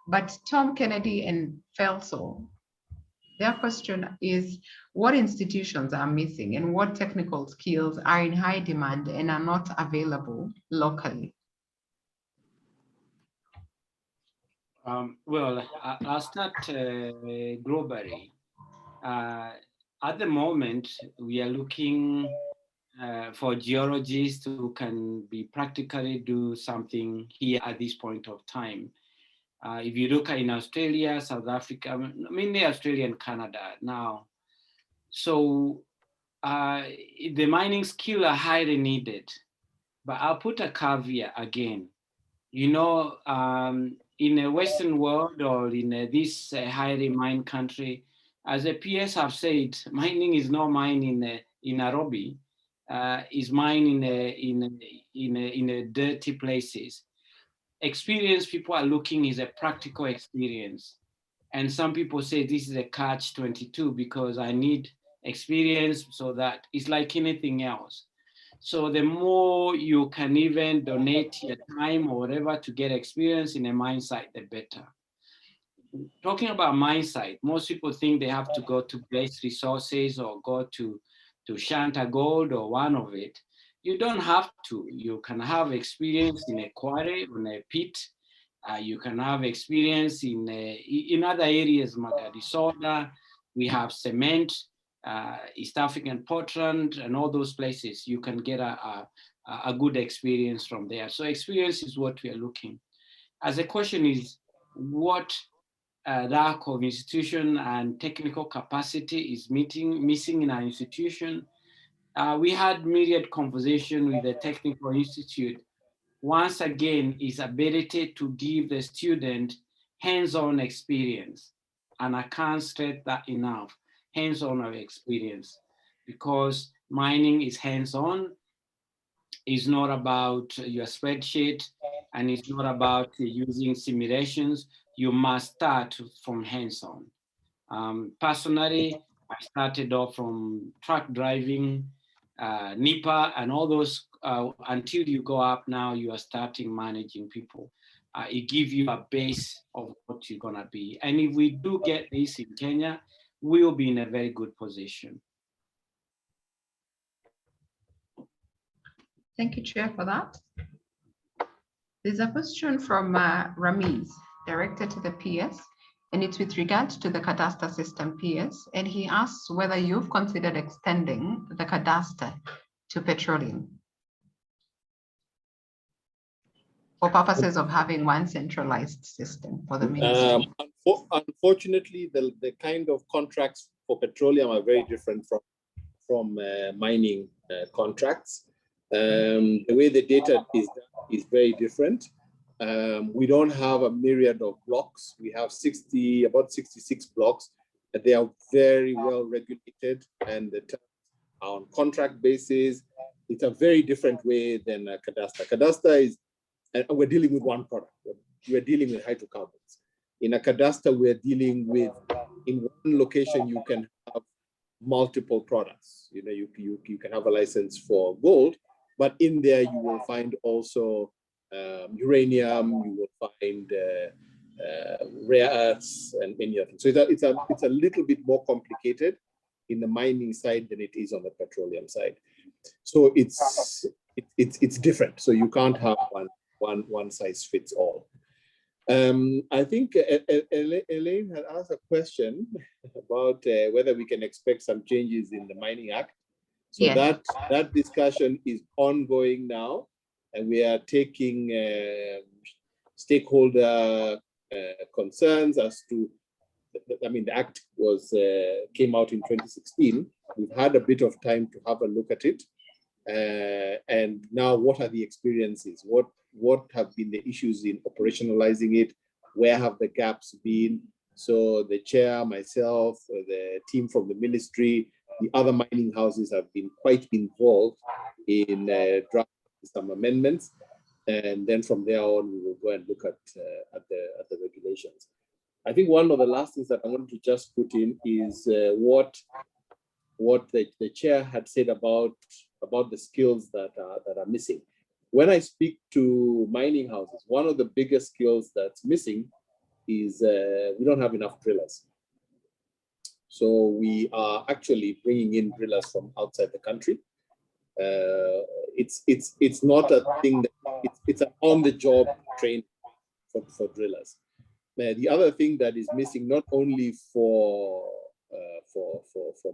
Speaker 1: but Tom Kennedy and Felso, their question is, what institutions are missing and what technical skills are in high demand and are not available locally?
Speaker 3: Well, I'll start globally. At the moment, we are looking for geologists who can be practically do something here at this point of time. If you look at in Australia, South Africa, mainly Australia and Canada now. So the mining skills are highly needed, but I'll put a caveat again. You know, in the Western world or in this highly mined country, as the PS have said, mining is not mined in Nairobi. Is mine in dirty places. Experience people are looking is a practical experience. And some people say this is a catch-22 because I need experience so that it's like anything else. So the more you can even donate your time or whatever to get experience in a mine site, the better. Talking about mine site, most people think they have to go to Base Resources or go to Shanta Gold or one of it. You don't have to. You can have experience in a quarry, in a pit. You can have experience in other areas, Magadi Soda. We have cement, East African Portland, and all those places. You can get a good experience from there. So experience is what we are looking. As the question is, what lack of institution and technical capacity is missing in our institution? We had myriad conversation with the Technical Institute. Once again, is ability to give the student hands-on experience. And I can't stress that enough, hands-on experience, because mining is hands-on. It's not about your spreadsheet, and it's not about using simulations. You must start from hands-on. Personally, I started off from truck driving, NIPA, and all those. Until you go up now, you are starting managing people. It gives you a base of what you're gonna be. And if we do get this in Kenya, we'll be in a very good position.
Speaker 1: Thank you, Chair, for that. There's a question from Ramiz, directed to the PS, and it's with regard to the cadastre system, PS, and he asks whether you've considered extending the cadastre to petroleum for purposes of having one centralized system for the ministry.
Speaker 2: Unfortunately, the kind of contracts for petroleum are very different from mining contracts. The way the data is very different. We don't have a myriad of blocks. We have about 66 blocks. They are very well regulated, and the terms are on contract basis. It's a very different way than cadastre. Cadastre is, and we're dealing with one product. We're dealing with hydrocarbons. In a cadastre, we're dealing with, in one location, you can have multiple products. You know, you can have a license for gold, but in there you will find also uranium, you will find rare earths and many other things. So it's a little bit more complicated in the mining side than it is on the petroleum side. So it's different. So you can't have one size fits all. I think Elaine had asked a question about whether we can expect some changes in the Mining Act. So yes, that discussion is ongoing now, and we are taking stakeholder concerns as to, I mean, the Act came out in 2016. We've had a bit of time to have a look at it. And now what are the experiences? What have been the issues in operationalizing it? Where have the gaps been? So the chair, myself, the team from the ministry, the other mining houses have been quite involved in drafting some amendments. And then from there on, we will go and look at the regulations. I think one of the last things that I wanted to just put in is what the chair had said about the skills that are missing. When I speak to mining houses, one of the biggest skills that's missing is we don't have enough drillers. So we are actually bringing in drillers from outside the country. It's not a thing that it's an on-the-job training for drillers. The other thing that is missing, not only for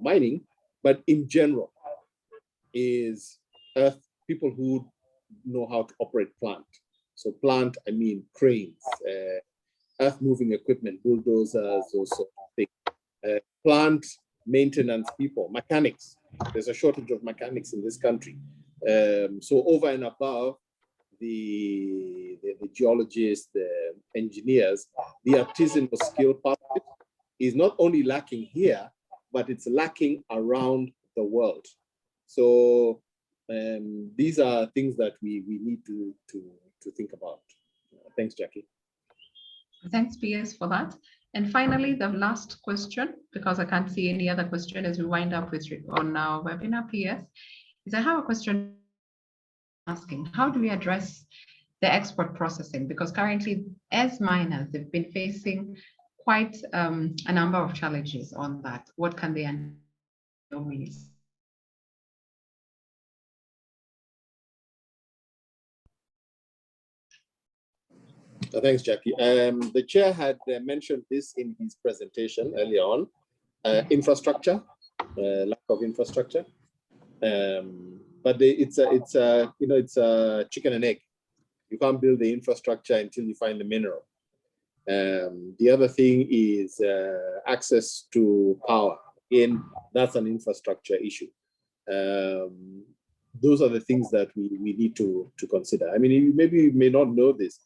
Speaker 2: mining, but in general, is people who know how to operate plant. So plant, I mean cranes, earth moving equipment, bulldozers, those sort of things. Plant maintenance people, mechanics. There's a shortage of mechanics in this country. So over and above the geologists, the engineers, the artisanal skill part of it is not only lacking here, but it's lacking around the world. So these are things that we need to think about. Thanks, Jackie.
Speaker 1: Thanks, PS, for that. And finally, the last question, because I can't see any other question as we wind up with on our webinar, PS, is I have a question asking, how do we address the export processing? Because currently, as miners, they've been facing quite a number of challenges on that. What can they do?
Speaker 2: Thanks, Jackie. The chair had mentioned this in his presentation earlier on. Infrastructure, lack of infrastructure, but it's a chicken and egg. You can't build the infrastructure until you find the mineral. The other thing is access to power. Again, that's an infrastructure issue. Those are the things that we need to consider. I mean, maybe you may not know this,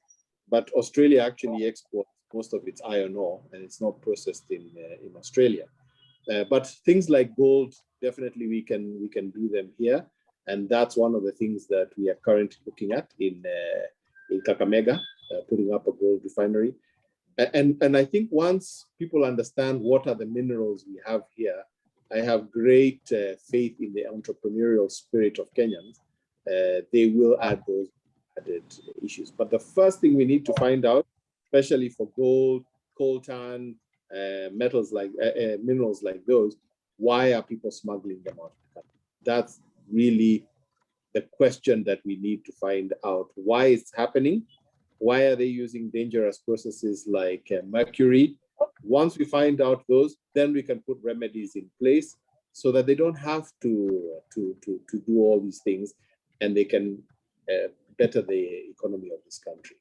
Speaker 2: but Australia actually exports most of its iron ore, and it's not processed in Australia. But things like gold, definitely we can do them here, and that's one of the things that we are currently looking at in Kakamega, putting up a gold refinery. And I think once people understand what are the minerals we have here, I have great faith in the entrepreneurial spirit of Kenyans. They will add those added issues. But the first thing we need to find out, especially for gold, coltan, metals like minerals like those, why are people smuggling them out of the country? That's really the question that we need to find out. Why it's happening? Why are they using dangerous processes like mercury? Once we find out those, then we can put remedies in place so that they don't have to do all these things, and they can better the economy of this country.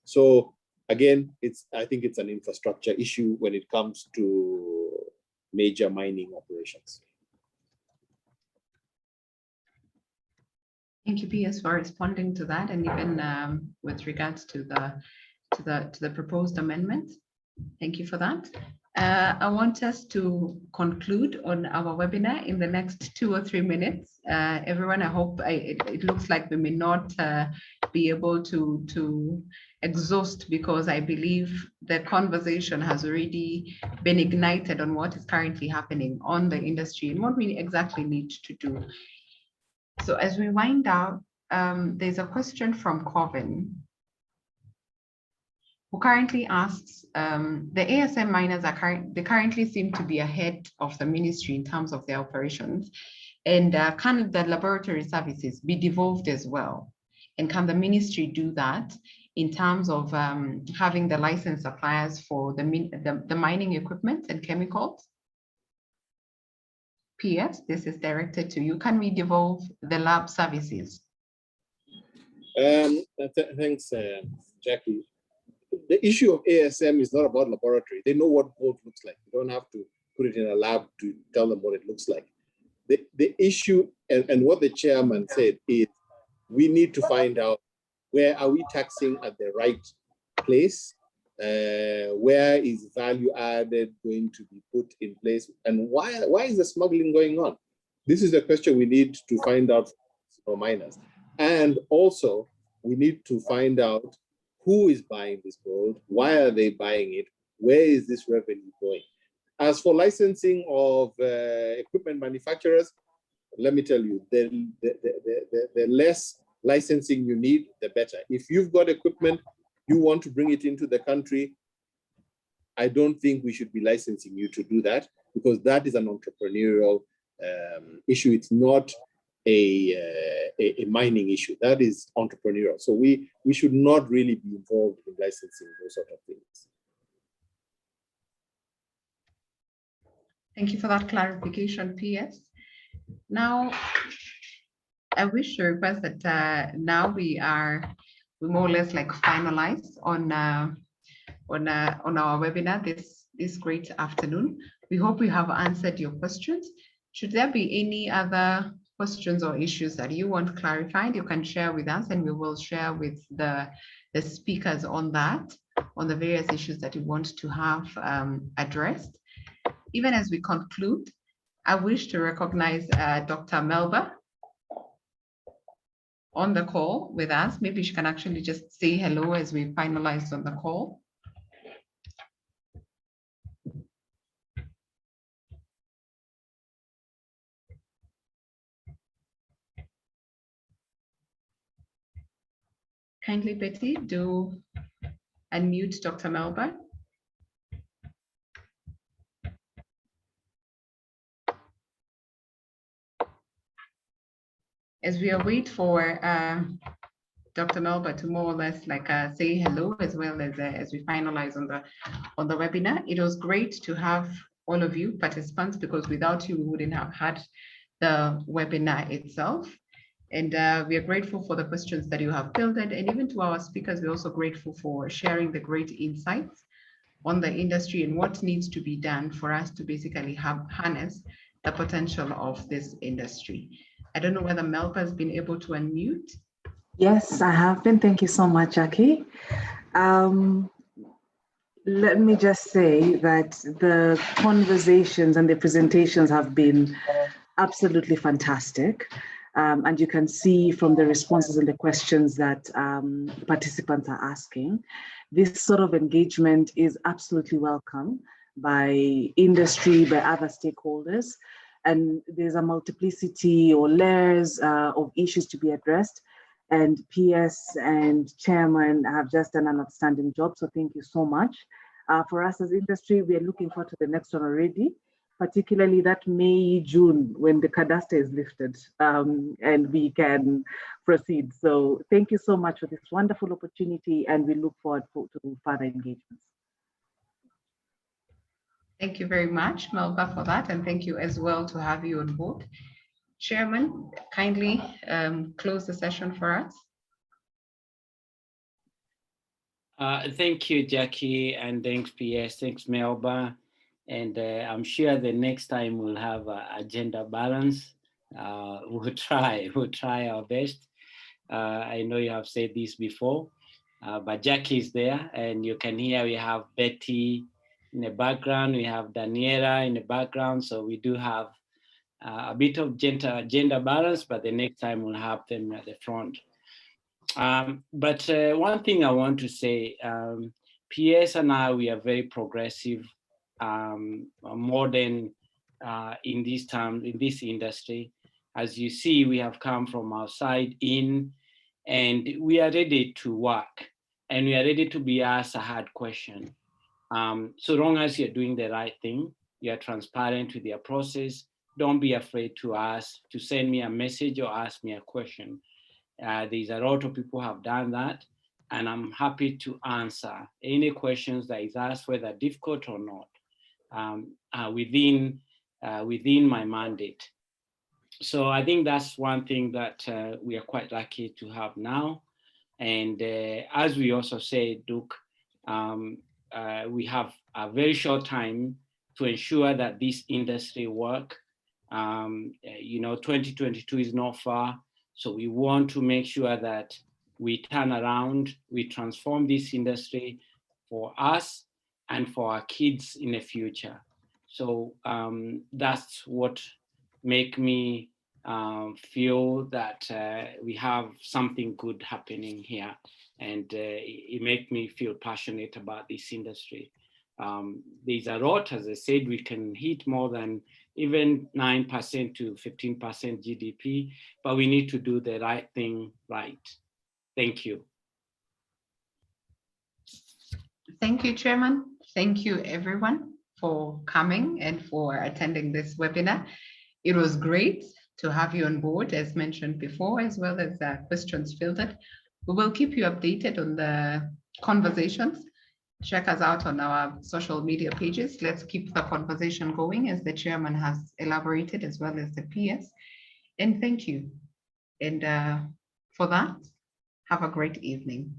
Speaker 2: So again, I think it's an infrastructure issue when it comes to major mining operations.
Speaker 1: Thank you, PS, for responding to that, and even with regards to the proposed amendment. Thank you for that. I want us to conclude on our webinar in the next 2 or 3 minutes. Everyone, I hope it looks like we may not be able to exhaust, because I believe the conversation has already been ignited on what is currently happening on the industry and what we exactly need to do. So as we wind down, there's a question from Coven, who currently asks, the ASM miners they currently seem to be ahead of the ministry in terms of their operations. And can the laboratory services be devolved as well? And can the ministry do that in terms of having the licensed suppliers for the mining equipment and chemicals? PS, this is directed to you. Can we devolve the lab services?
Speaker 2: Thanks, Jackie. The issue of ASM is not about laboratory. They know what gold looks like. You don't have to put it in a lab to tell them what it looks like. The issue, and what the chairman said, is we need to find out, where are we taxing at the right place? Where is value added going to be put in place? And why is the smuggling going on? This is a question we need to find out for miners. And also, we need to find out who is buying this gold, why are they buying it, where is this revenue going? As for licensing of equipment manufacturers, let me tell you, the less licensing you need, the better. If you've got equipment, you want to bring it into the country, I don't think we should be licensing you to do that, because that is an entrepreneurial issue. It's not a mining issue. That is entrepreneurial. So we should not really be involved in licensing those sort of things.
Speaker 1: Thank you for that clarification, PS. Now, I wish to request that now we more or less like finalized on our webinar this great afternoon. We hope we have answered your questions. Should there be any other questions or issues that you want clarified, you can share with us, and we will share with the speakers on the various issues that you want to have addressed. Even as we conclude, I wish to recognize Dr. Melba on the call with us. Maybe she can actually just say hello as we finalize on the call. Kindly, Betty, do unmute Dr. Melba. As we await for Dr. Melba to more or less like say hello, as well as we finalize on the webinar. It was great to have all of you participants, because without you, we wouldn't have had the webinar itself. And we are grateful for the questions that you have fielded, and even to our speakers, we're also grateful for sharing the great insights on the industry and what needs to be done for us to basically harness the potential of this industry. I don't know whether Melba has been able to unmute.
Speaker 4: Yes, I have been. Thank you so much, Jackie. Let me just say that the conversations and the presentations have been absolutely fantastic. And you can see from the responses and the questions that participants are asking, this sort of engagement is absolutely welcome by industry, by other stakeholders. and there's a multiplicity or layers of issues to be addressed. And PS and Chairman have just done an outstanding job. So thank you so much. For us as industry, we are looking forward to the next one already, particularly that May, June, when the cadastre is lifted and we can proceed. So thank you so much for this wonderful opportunity, and we look forward to further engagements.
Speaker 1: Thank you very much, Melba, for that. And thank you as well to have you on board. Chairman, kindly close the session for us.
Speaker 3: Thank you, Jackie, and thanks, PS, thanks, Melba. And I'm sure the next time we'll have a gender balance. We'll try our best. I know you have said this before, but Jackie is there, and you can hear we have Betty in the background, we have Daniela in the background, so we do have a bit of gender balance, but the next time we'll have them at the front. But one thing I want to say, PS and I, we are very progressive, modern in this time, in this industry. As you see, we have come from outside in, and we are ready to work, and we are ready to be asked a hard question. So long as you're doing the right thing, you're transparent with your process, don't be afraid to send me a message or ask me a question. There's a lot of people have done that, and I'm happy to answer any questions that is asked, whether difficult or not, within my mandate. So I think that's one thing that we are quite lucky to have now. And as we also said, Duke, we have a very short time to ensure that this industry work. 2022 is not far. So we want to make sure that we turn around, we transform this industry for us and for our kids in the future. So that's what make me feel that we have something good happening here. And it makes me feel passionate about this industry. There's a lot, as I said, we can hit more than even 9% to 15% GDP, but we need to do the right thing right. Thank you.
Speaker 1: Thank you, Chairman. Thank you, everyone, for coming and for attending this webinar. It was great to have you on board, as mentioned before, as well as questions fielded. We will keep you updated on the conversations. Check us out on our social media pages. Let's keep the conversation going, as the chairman has elaborated, as well as the PS. And thank you. And for that, have a great evening.